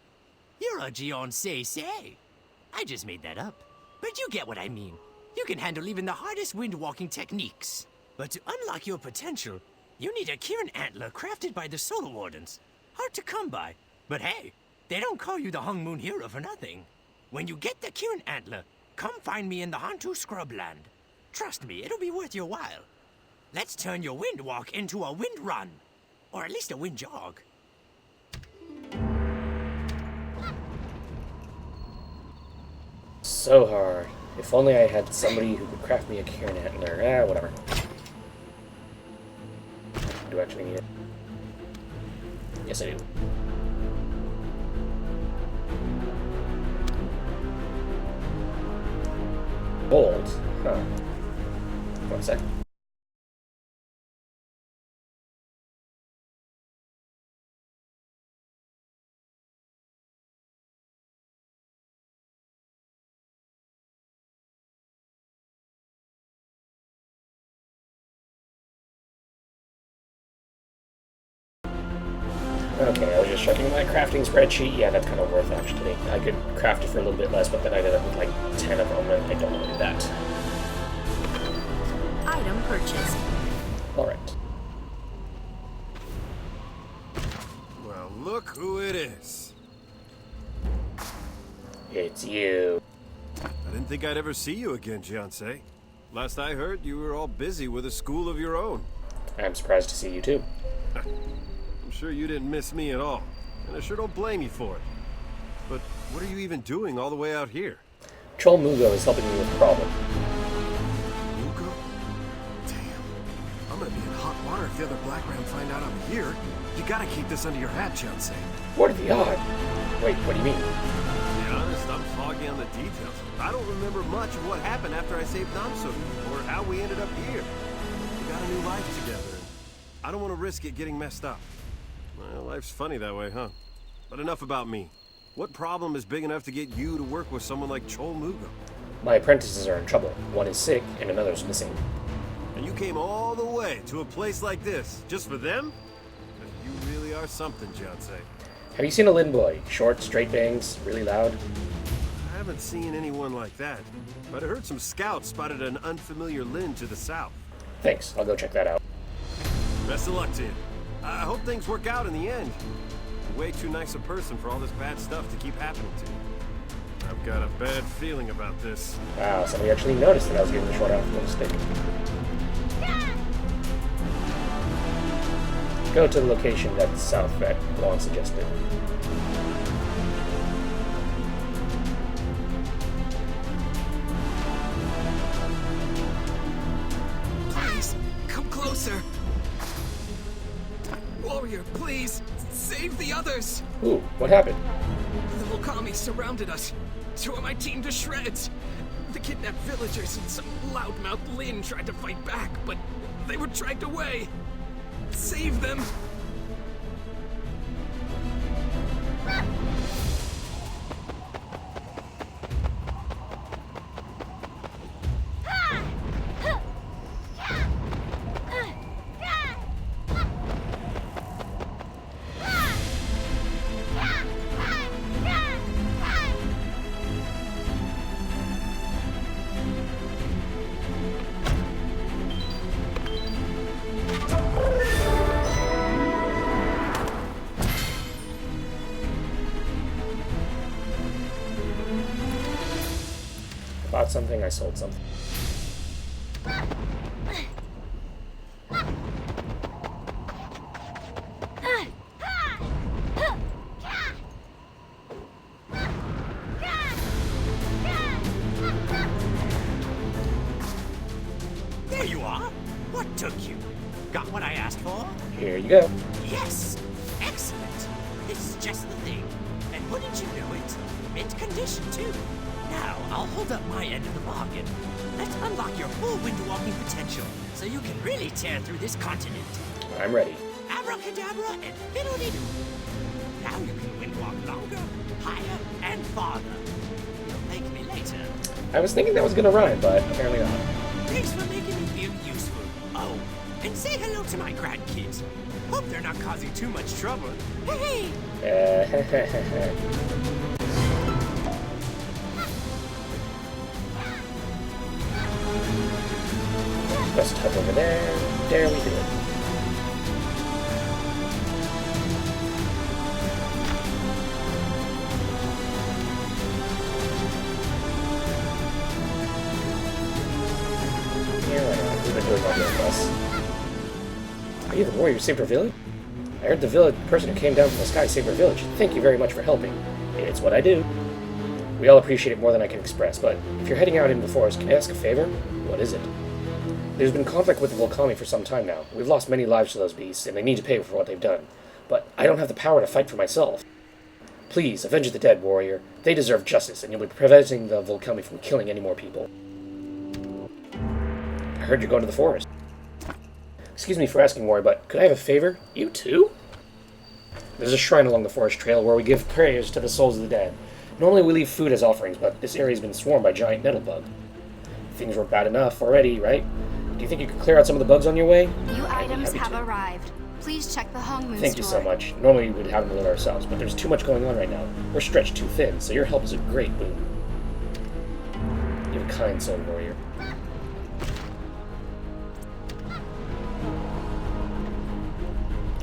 You're a Jyansei. I just made that up. But you get what I mean. You can handle even the hardest windwalking techniques. But to unlock your potential, you need a Kirin Antler crafted by the Solar Wardens. Hard to come by. But hey, they don't call you the Hung Moon Hero for nothing. When you get the Kirin Antler, come find me in the Hantu Scrubland. Trust me, it'll be worth your while. Let's turn your wind walk into a wind run. Or at least a wind jog. So hard. If only I had somebody who could craft me a Kirin Antler. Whatever. Do I actually need it? Yes, I do. Gold? Huh. One sec. Okay, I was just checking my crafting spreadsheet. Yeah, that's kind of worth actually. I could craft it for a little bit less, but then I ended up with like 10 of them, and I don't want to do that. Item purchased. Alright. Well, look who it is. It's you. I didn't think I'd ever see you again, Jyansei. Last I heard, you were all busy with a school of your own. I'm surprised to see you too. I'm sure you didn't miss me at all, and I sure don't blame you for it. But what are you even doing all the way out here? Chol-Mugo is helping me with the problem. Mugo? Damn. I'm gonna be in hot water if the other Black Ram find out I'm here. You gotta keep this under your hat, Jyansei. What are the odds? Wait, what do you mean? To be honest, I'm foggy on the details. I don't remember much of what happened after I saved Namso-who, or how we ended up here. We got a new life together, and I don't want to risk it getting messed up. Well, life's funny that way, huh? But enough about me. What problem is big enough to get you to work with someone like Chol-Mugo? My apprentices are in trouble. One is sick, and another's missing. And you came all the way to a place like this, just for them? You really are something, Jyansei. Have you seen a Lin boy? Short, straight bangs, really loud? I haven't seen anyone like that, but I heard some scouts spotted an unfamiliar Lin to the south. Thanks, I'll go check that out. Best of luck to you. I hope things work out in the end. You're way too nice a person for all this bad stuff to keep happening to you. I've got a bad feeling about this. Wow, somebody actually noticed that I was giving the short out with a stick. Go to the location that's south that Juan suggested. Please, come closer. Warrior, please, save the others. Ooh, what happened? The Volcami surrounded us, tore my team to shreds. The kidnapped villagers and some loudmouth Lin tried to fight back, but they were dragged away. Save them. Bought something, I sold something. There you are. What took you? Got what I asked for? Here you go. Yes. Excellent. This is just the thing. And wouldn't you know it? Mint condition, too. Now, I'll hold up my end of the bargain. Let's unlock your full wind-walking potential, so you can really tear through this continent. I'm ready. Abracadabra and fiddle-dee-doo. Now you can wind-walk longer, higher, and farther. You'll thank me later. I was thinking that was gonna rhyme, but apparently not. Thanks for making me feel useful. Oh, and say hello to my grandkids. Hope they're not causing too much trouble. Hey! Let's tuck over there. There we do it. Yeah, why not? We've been doing all this less. Are you the warrior who saved our village? I heard the person who came down from the sky saved our village. Thank you very much for helping. It's what I do. We all appreciate it more than I can express, but if you're heading out into the forest, can I ask a favor? What is it? There's been conflict with the Volcami for some time now. We've lost many lives to those beasts, and they need to pay for what they've done. But I don't have the power to fight for myself. Please, avenge the dead, warrior. They deserve justice, and you'll be preventing the Volcami from killing any more people. I heard you're going to the forest. Excuse me for asking, warrior, but could I have a favor? You too? There's a shrine along the forest trail where we give prayers to the souls of the dead. Normally we leave food as offerings, but this area's been swarmed by giant nettle bug. Things were bad enough already, right? Do you think you could clear out some of the bugs on your way? New items have arrived. Please check the Hong Moon Thank you so much. Normally we would have them deliver ourselves, but there's too much going on right now. We're stretched too thin, so your help is a great boon. You're a kind soul, warrior.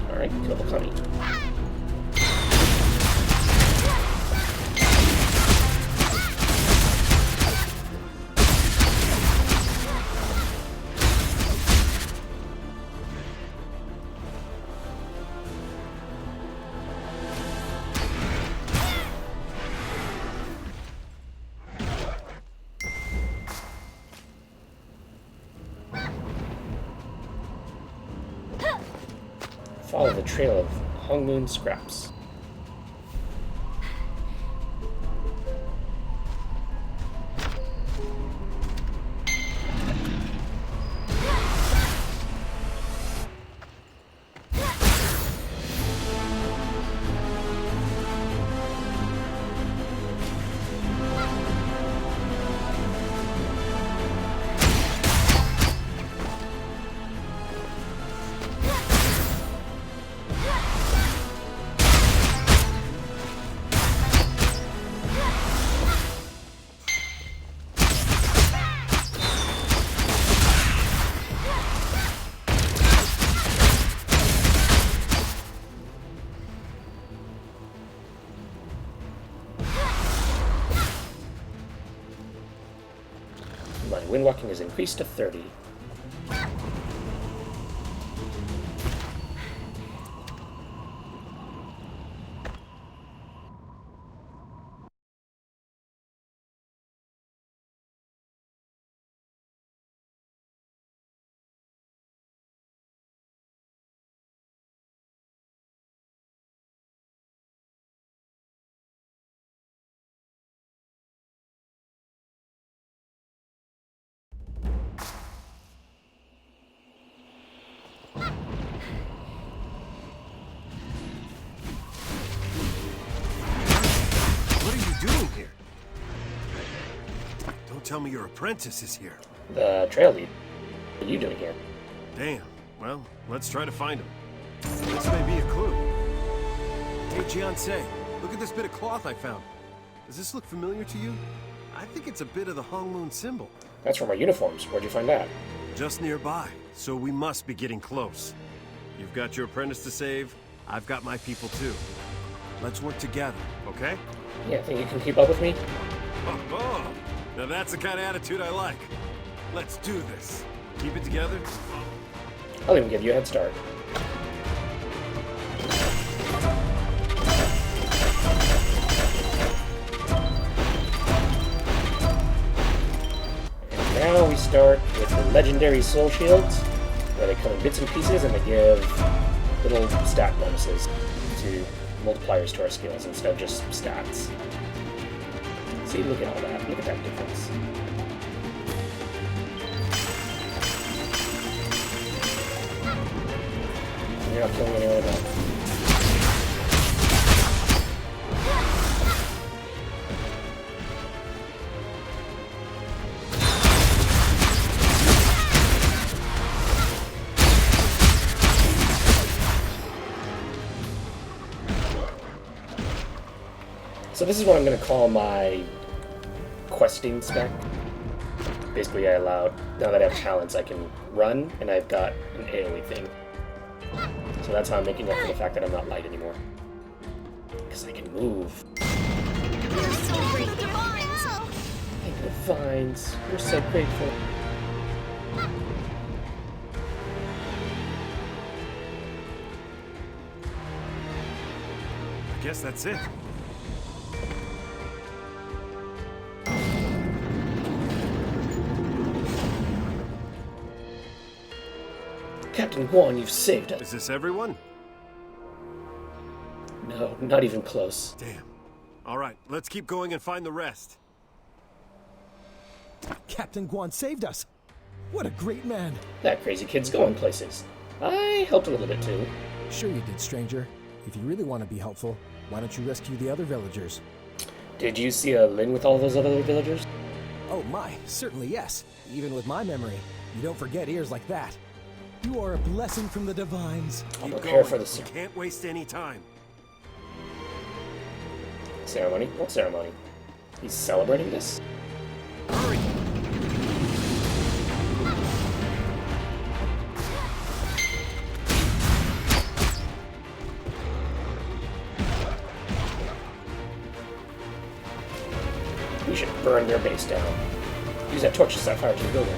Alright, kill the Volcami. Follow the trail of Hong Moon scraps. My windwalking is increased to 30. What are you doing here? Don't tell me your apprentice is here. The trail lead. What are you doing here? Damn. Well, let's try to find him. This may be a clue. Hey, Jyansei, look at this bit of cloth I found. Does this look familiar to you? I think it's a bit of the Hongmoon symbol. That's from our uniforms. Where'd you find that? Just nearby, so we must be getting close. You've got your apprentice to save, I've got my people too. Let's work together, okay? Yeah, think you can keep up with me? Oh, now that's the kind of attitude I like. Let's do this. Keep it together. I'll even give you a head start. And now we start with the legendary soul shields, where they come in bits and pieces and they give little stat bonuses to multipliers to our skills instead of just stats. See, look at all that. Look at that difference. You're not killing anyone at all. So this is what I'm going to call my questing spec. Basically, I allowed, now that I have talents, I can run, and I've got an AoE thing. So that's how I'm making up for the fact that I'm not light anymore. Because I can move. You're so grateful. Thank the vines. We're so grateful. I guess that's it. Captain Guan, you've saved us. Is this everyone? No, not even close. Damn. All right, let's keep going and find the rest. Captain Guan saved us. What a great man. That crazy kid's going places. I helped a little bit too. Sure you did, stranger. If you really want to be helpful, why don't you rescue the other villagers? Did you see a Lin with all those other villagers? Oh my, certainly yes. Even with my memory, you don't forget ears like that. You are a blessing from the divines. I'll prepare for the We can't waste any time. Ceremony? What ceremony? He's celebrating this? Hurry! We should burn their base down. Use that torch to set fire to the building.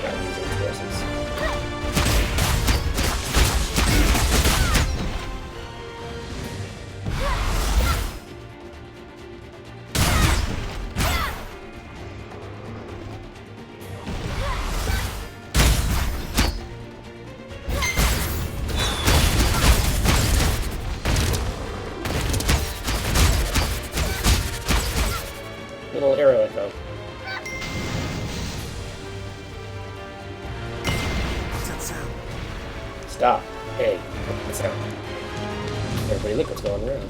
I'm using explosives. Little arrow echo. What's that sound? Stop. Hey, what's that? Everybody look what's going around.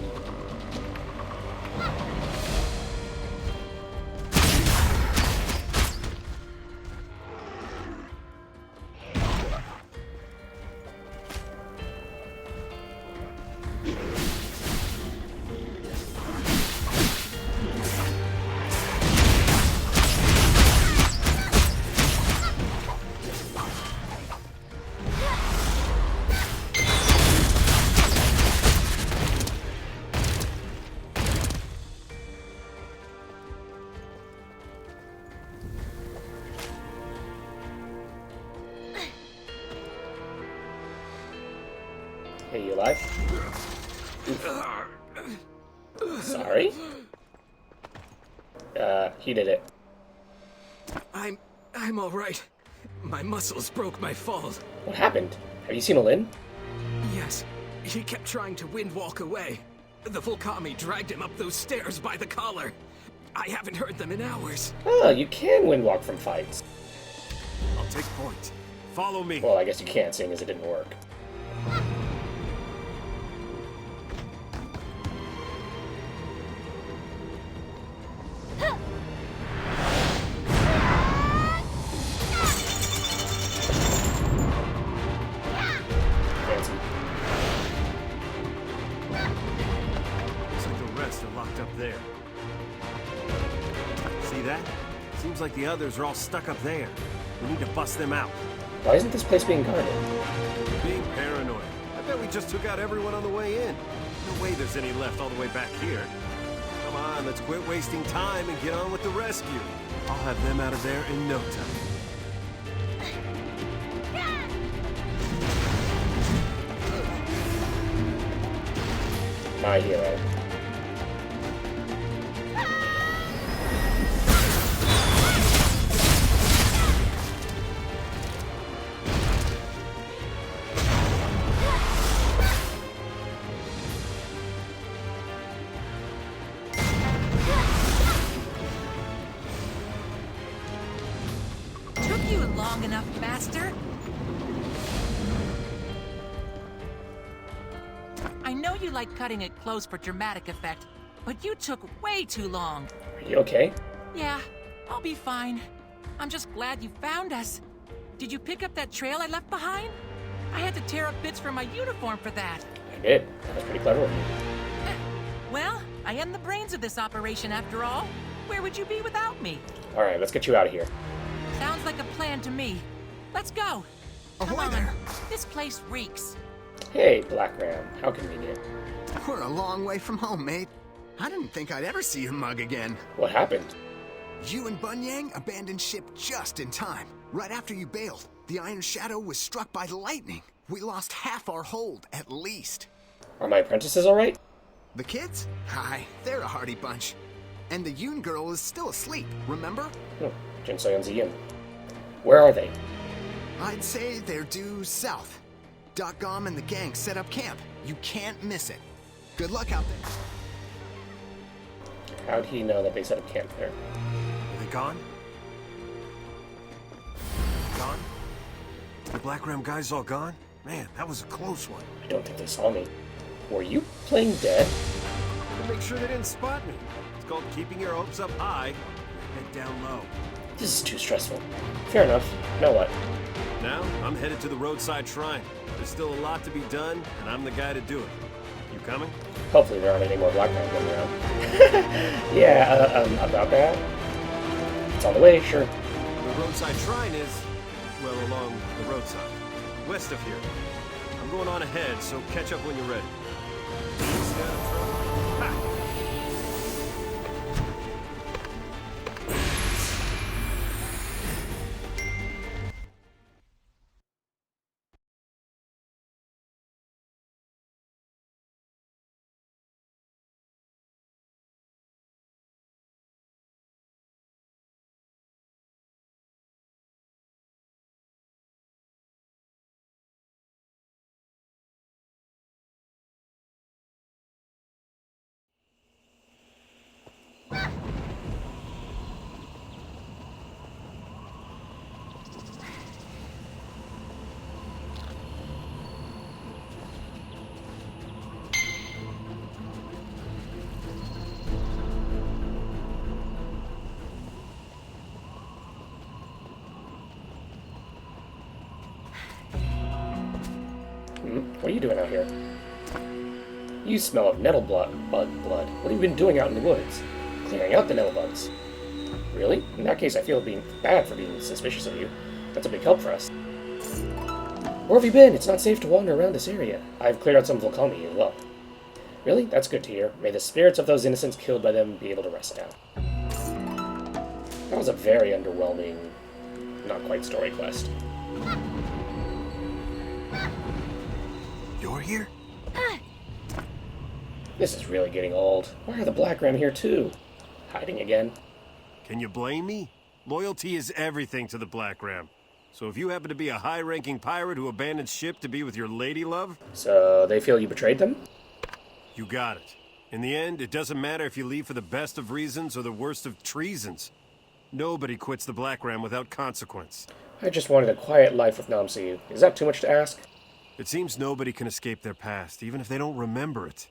alive? Oof. Sorry? He did it. I'm all right. My muscles broke my fall. What happened? Have you seen a Lin? Yes. He kept trying to wind walk away. The Volcami dragged him up those stairs by the collar. I haven't heard them in hours. Oh, you can wind walk from fights. I'll take point. Follow me. Well, I guess you can't, seeing as it didn't work. Seems like the others are all stuck up there. We need to bust them out. Why isn't this place being guarded? Being paranoid. I bet we just took out everyone on the way in. No way there's any left all the way back here. Come on, let's quit wasting time and get on with the rescue. I'll have them out of there in no time. My hero. Long enough, Master. I know you like cutting it close for dramatic effect, but you took way too long. Are you okay? Yeah, I'll be fine. I'm just glad you found us. Did you pick up that trail I left behind? I had to tear up bits from my uniform for that. I did. That was pretty clever of you. Well, I am the brains of this operation after all. Where would you be without me? Alright, let's get you out of here. Sounds like a plan to me. Let's go. Come on. There. This place reeks. Hey, Black Ram. How convenient. We're a long way from home, mate. I didn't think I'd ever see your mug again. What happened? You and Bunyang abandoned ship just in time. Right after you bailed, the Iron Shadow was struck by lightning. We lost half our hold, at least. Are my apprentices alright? The kids? Hi, they're a hardy bunch. And the Yoon girl is still asleep, remember? Jyansei and Ziyin. Where are they? I'd say they're due south. Doc Gom and the gang set up camp. You can't miss it. Good luck out there. How'd he know that they set up camp there? Are they gone? Gone? The Black Ram guys all gone? Man, that was a close one. I don't think they saw me. Were you playing dead? To make sure they didn't spot me. It's called keeping your hopes up high, head down low. This is too stressful. Fair enough. Now what? Now, I'm headed to the roadside shrine. There's still a lot to be done, and I'm the guy to do it. You coming? Hopefully there aren't any more Black Men going around. Yeah, about that? It's on the way, sure. The roadside shrine is, well, along the roadside. West of here. I'm going on ahead, so catch up when you're ready. What are you doing out here? You smell of nettle bug blood. What have you been doing out in the woods? Clearing out the nettle bugs. Really? In that case, I feel being bad for being suspicious of you. That's a big help for us. Where have you been? It's not safe to wander around this area. I've cleared out some Volcami as well. Really? That's good to hear. May the spirits of those innocents killed by them be able to rest now. That was a very underwhelming, not quite story quest. You're here? This is really getting old. Why are the Black Ram here too? Hiding again. Can you blame me? Loyalty is everything to the Black Ram. So if you happen to be a high-ranking pirate who abandoned ship to be with your lady love... So they feel you betrayed them? You got it. In the end, it doesn't matter if you leave for the best of reasons or the worst of treasons. Nobody quits the Black Ram without consequence. I just wanted a quiet life with Namso-who. Is that too much to ask? It seems nobody can escape their past, even if they don't remember it.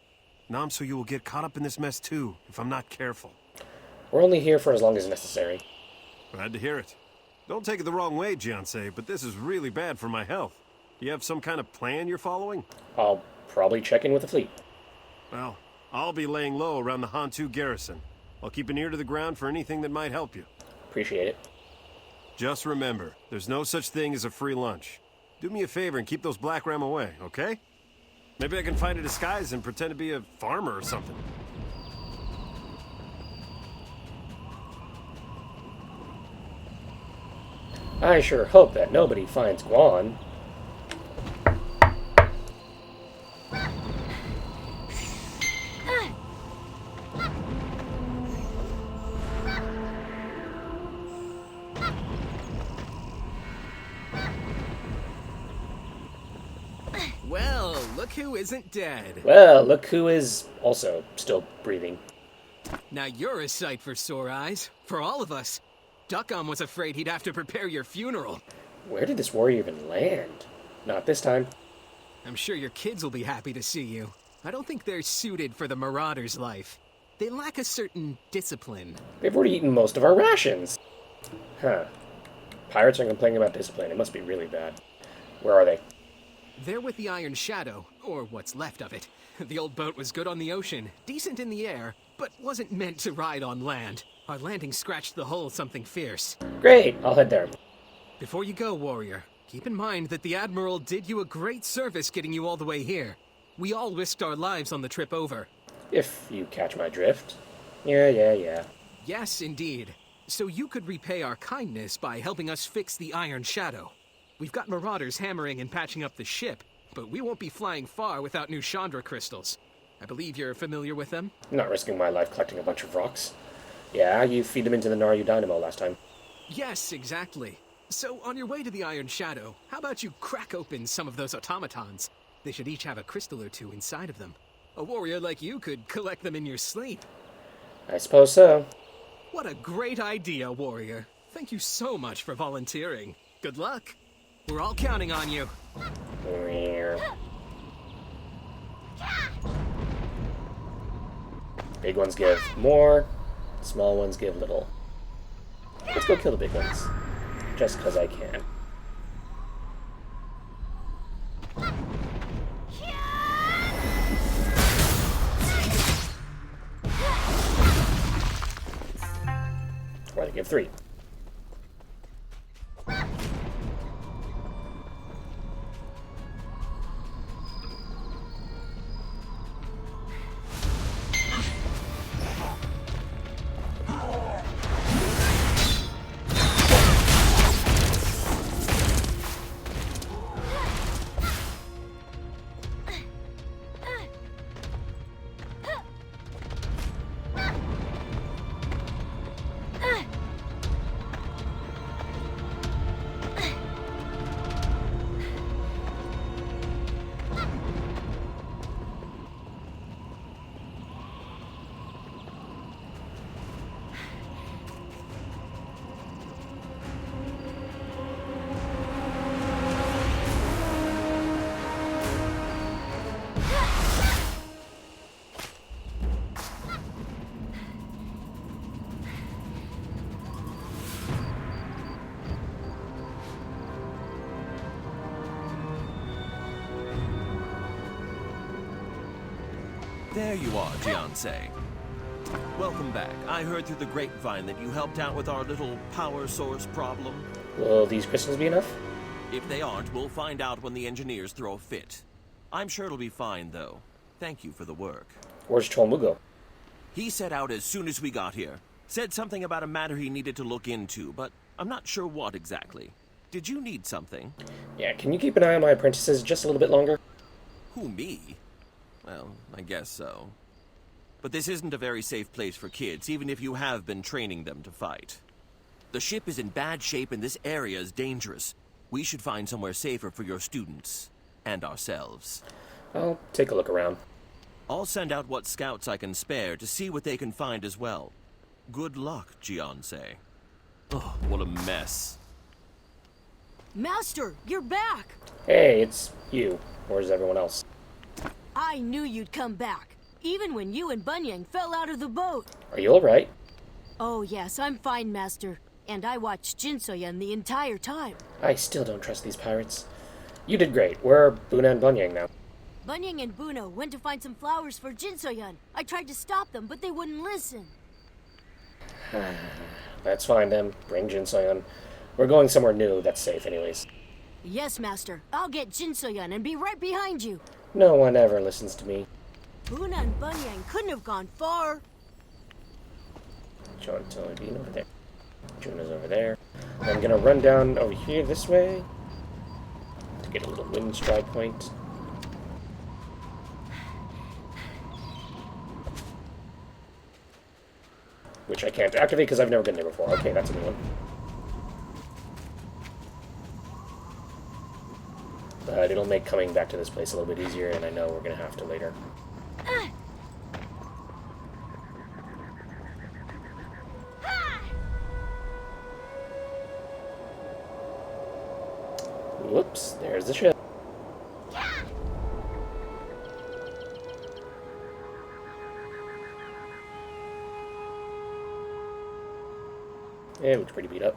Namso-who will get caught up in this mess too, if I'm not careful. We're only here for as long as necessary. Glad to hear it. Don't take it the wrong way, Jyansei, but this is really bad for my health. Do you have some kind of plan you're following? I'll probably check in with the fleet. Well, I'll be laying low around the Hantu garrison. I'll keep an ear to the ground for anything that might help you. Appreciate it. Just remember, there's no such thing as a free lunch. Do me a favor and keep those Black Ram away, okay? Maybe I can find a disguise and pretend to be a farmer or something. I sure hope that nobody finds Guan. Well, look who isn't dead. Well, look who is also still breathing. Now you're a sight for sore eyes. For all of us. Duck-on was afraid he'd have to prepare your funeral. Where did this warrior even land? Not this time. I'm sure your kids will be happy to see you. I don't think they're suited for the Marauder's life. They lack a certain discipline. They've already eaten most of our rations. Huh. Pirates are complaining about discipline. It must be really bad. Where are they? They're with the Iron Shadow, or what's left of it. The old boat was good on the ocean, decent in the air, but wasn't meant to ride on land. Our landing scratched the hull something fierce. Great, I'll head there. Before you go, warrior, keep in mind that the Admiral did you a great service getting you all the way here. We all risked our lives on the trip over. If you catch my drift. Yeah. Yes, indeed. So you could repay our kindness by helping us fix the Iron Shadow. We've got marauders hammering and patching up the ship, but we won't be flying far without new Chandra crystals. I believe you're familiar with them? I'm not risking my life collecting a bunch of rocks. Yeah, you feed them into the Naru Dynamo last time. Yes, exactly. So, on your way to the Iron Shadow, how about you crack open some of those automatons? They should each have a crystal or two inside of them. A warrior like you could collect them in your sleep. I suppose so. What a great idea, warrior. Thank you so much for volunteering. Good luck. We're all counting on you. Big ones give more, small ones give little. Let's go kill the big ones. Just because I can. Or they give 3. There you are, Jyansei. Welcome back. I heard through the grapevine that you helped out with our little power source problem. Will these crystals be enough? If they aren't, we'll find out when the engineers throw a fit. I'm sure it'll be fine, though. Thank you for the work. Where's Cholmugo? He set out as soon as we got here. Said something about a matter he needed to look into, but I'm not sure what exactly. Did you need something? Yeah, can you keep an eye on my apprentices just a little bit longer? Who, me? Well, I guess so. But this isn't a very safe place for kids, even if you have been training them to fight. The ship is in bad shape and this area is dangerous. We should find somewhere safer for your students. And ourselves. I'll take a look around. I'll send out what scouts I can spare to see what they can find as well. Good luck, Jyansei. Oh, what a mess. Master, you're back! Hey, it's you. Where's everyone else? I knew you'd come back, even when you and Bunyang fell out of the boat. Are you alright? Oh yes, I'm fine, Master. And I watched Jin-So-yun the entire time. I still don't trust these pirates. You did great. Where are Buna and Bunyang now? Bunyang and Buna went to find some flowers for Jin-So-yun. I tried to stop them, but they wouldn't listen. That's fine then. Bring Jin-So-yun. We're going somewhere new that's safe anyways. Yes, Master. I'll get Jin-So-yun and be right behind you. No one ever listens to me. Buna and Bunyang couldn't have gone far. Jyansei being over there. Juna's over there. I'm gonna run down over here this way to get a little wind stride point. Which I can't activate because I've never been there before. Okay, that's a new one. But it'll make coming back to this place a little bit easier, and I know we're gonna have to later. Whoops, there's the ship. Yeah, it looks pretty beat up.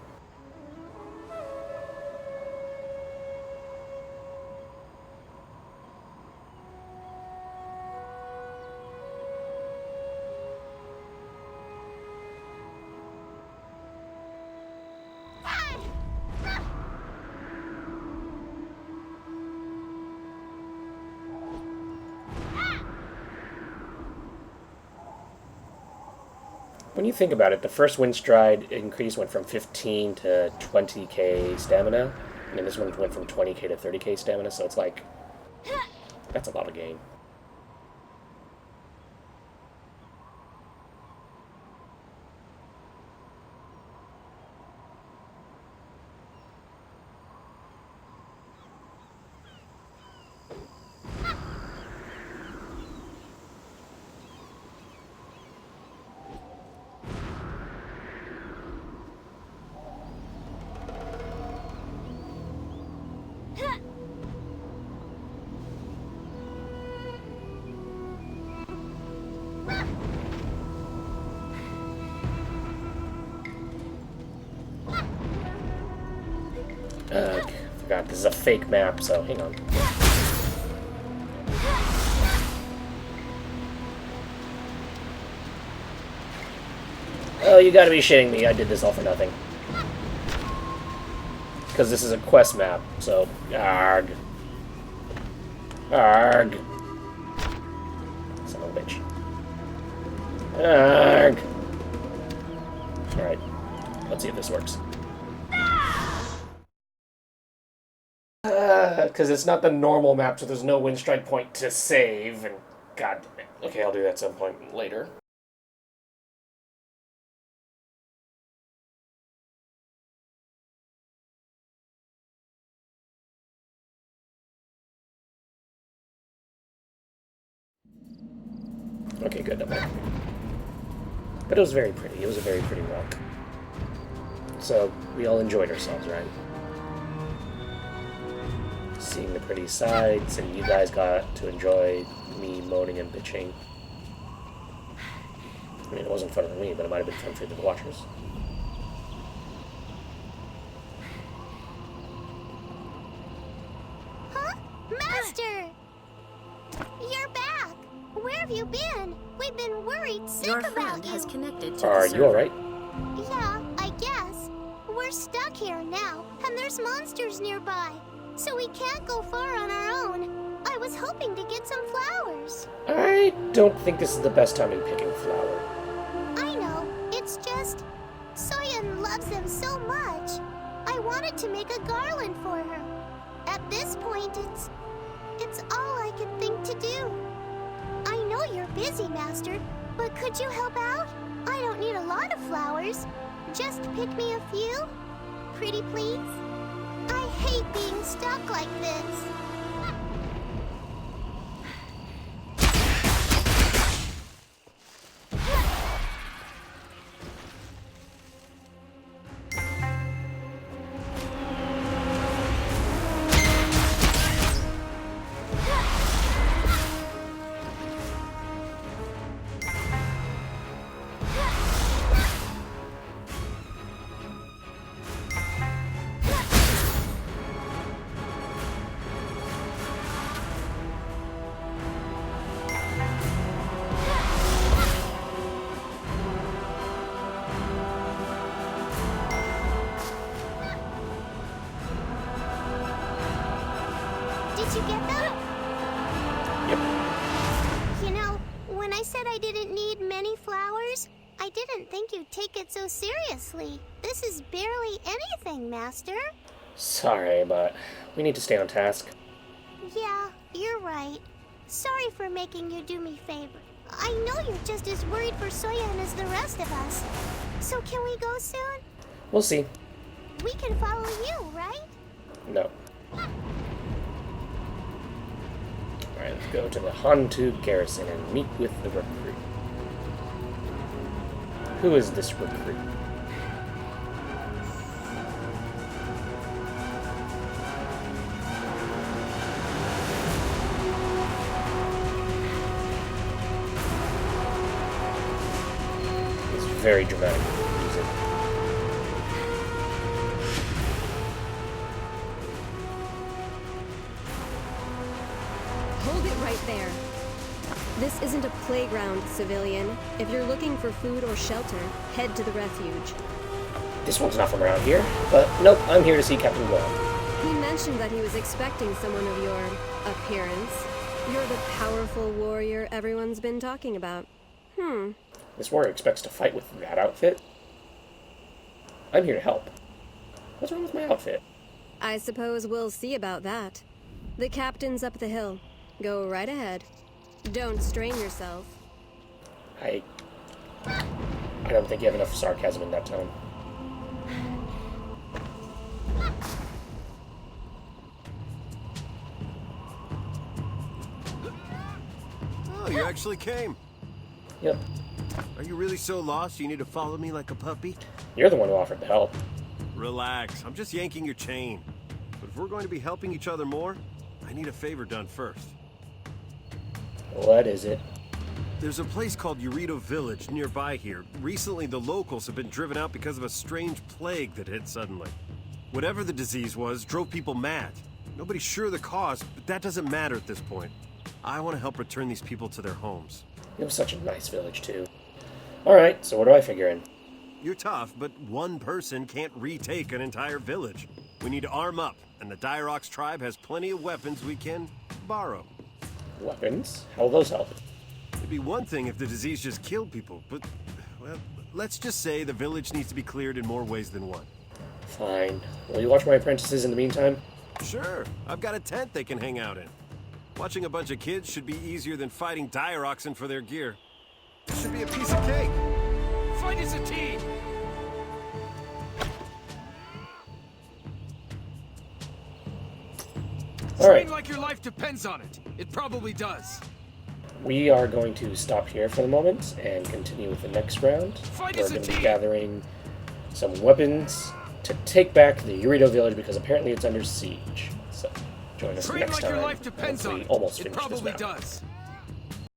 When you think about it, the first wind stride increase went from 15 to 20k stamina, and then this one went from 20k to 30k stamina, so it's like, that's a lot of gain. Forgot this is a fake map, so hang on. Oh, you gotta be shitting me. I did this all for nothing. Because this is a quest map, so... Arg. Arg. Son of a bitch. Arg. Alright. Let's see if this works. Because it's not the normal map, so there's no wind strike point to save, and god damn it. Okay, I'll do that at some point later. Okay, good, I'm back. But it was very pretty. It was a very pretty walk. So, we all enjoyed ourselves, right? Seeing the pretty sights, and you guys got to enjoy me moaning and bitching. I mean, it wasn't fun for me, but it might have been fun for the watchers. Huh? Master! You're back! Where have you been? We've been worried sick Your about friend you. has connected to Are the you alright? Yeah, I guess. We're stuck here now, and there's monsters nearby. So we can't go far on our own. I was hoping to get some flowers. I don't think this is the best time to be picking flower. I know. It's just... Soyeon loves them so much. I wanted to make a garland for her. At this point, it's all I could think to do. know you're busy, Master, but could you help out? I don't need a lot of flowers. Just pick me a few. Pretty please? I hate being stuck like this. Did you get that? Yep. You know, when I said I didn't need many flowers, I didn't think you'd take it so seriously. This is barely anything, Master. Sorry, but we need to stay on task. Yeah, you're right. Sorry for making you do me favor. I know you're just as worried for Soyan as the rest of us. So can we go soon? We'll see. We can follow you, right? No. Alright, let's go to the Hantu garrison and meet with the recruit. Who is this recruit? It's very dramatic music. Hold it right there. This isn't a playground, civilian. If you're looking for food or shelter, head to the refuge. This one's not from around here, but nope, I'm here to see Captain Guam. He mentioned that he was expecting someone of your appearance. You're the powerful warrior everyone's been talking about. This warrior expects to fight with that outfit? I'm here to help. What's wrong with my outfit? I suppose we'll see about that. The captain's up the hill. Go right ahead. Don't strain yourself. I don't think you have enough sarcasm in that tone. Oh, you actually came. Yep. Are you really so lost you need to follow me like a puppy? You're the one who offered to help. Relax, I'm just yanking your chain. But if we're going to be helping each other more, I need a favor done first. What is it? There's a place called Urito Village nearby here. Recently, the locals have been driven out because of a strange plague that hit suddenly. Whatever the disease was, drove people mad. Nobody's sure the cause, but that doesn't matter at this point. I want to help return these people to their homes. It was such a nice village, too. Alright, so what do I figure in? You're tough, but one person can't retake an entire village. We need to arm up, and the Dirox tribe has plenty of weapons we can borrow. Weapons? How will those help? It'd be one thing if the disease just killed people, but, well, let's just say the village needs to be cleared in more ways than one. Fine. Will you watch my apprentices in the meantime? Sure. I've got a tent they can hang out in. Watching a bunch of kids should be easier than fighting Diroxin for their gear. It should be a piece of cake. Fight as a team! Alright. Train like your life depends on it. It probably does. We are going to stop here for the moment and continue with the next round. Fight We're as a going to be team. gathering some weapons to take back the Urito village because apparently it's under siege. So, join us Train next like time. your life depends once on we it. almost It finish this probably round. does.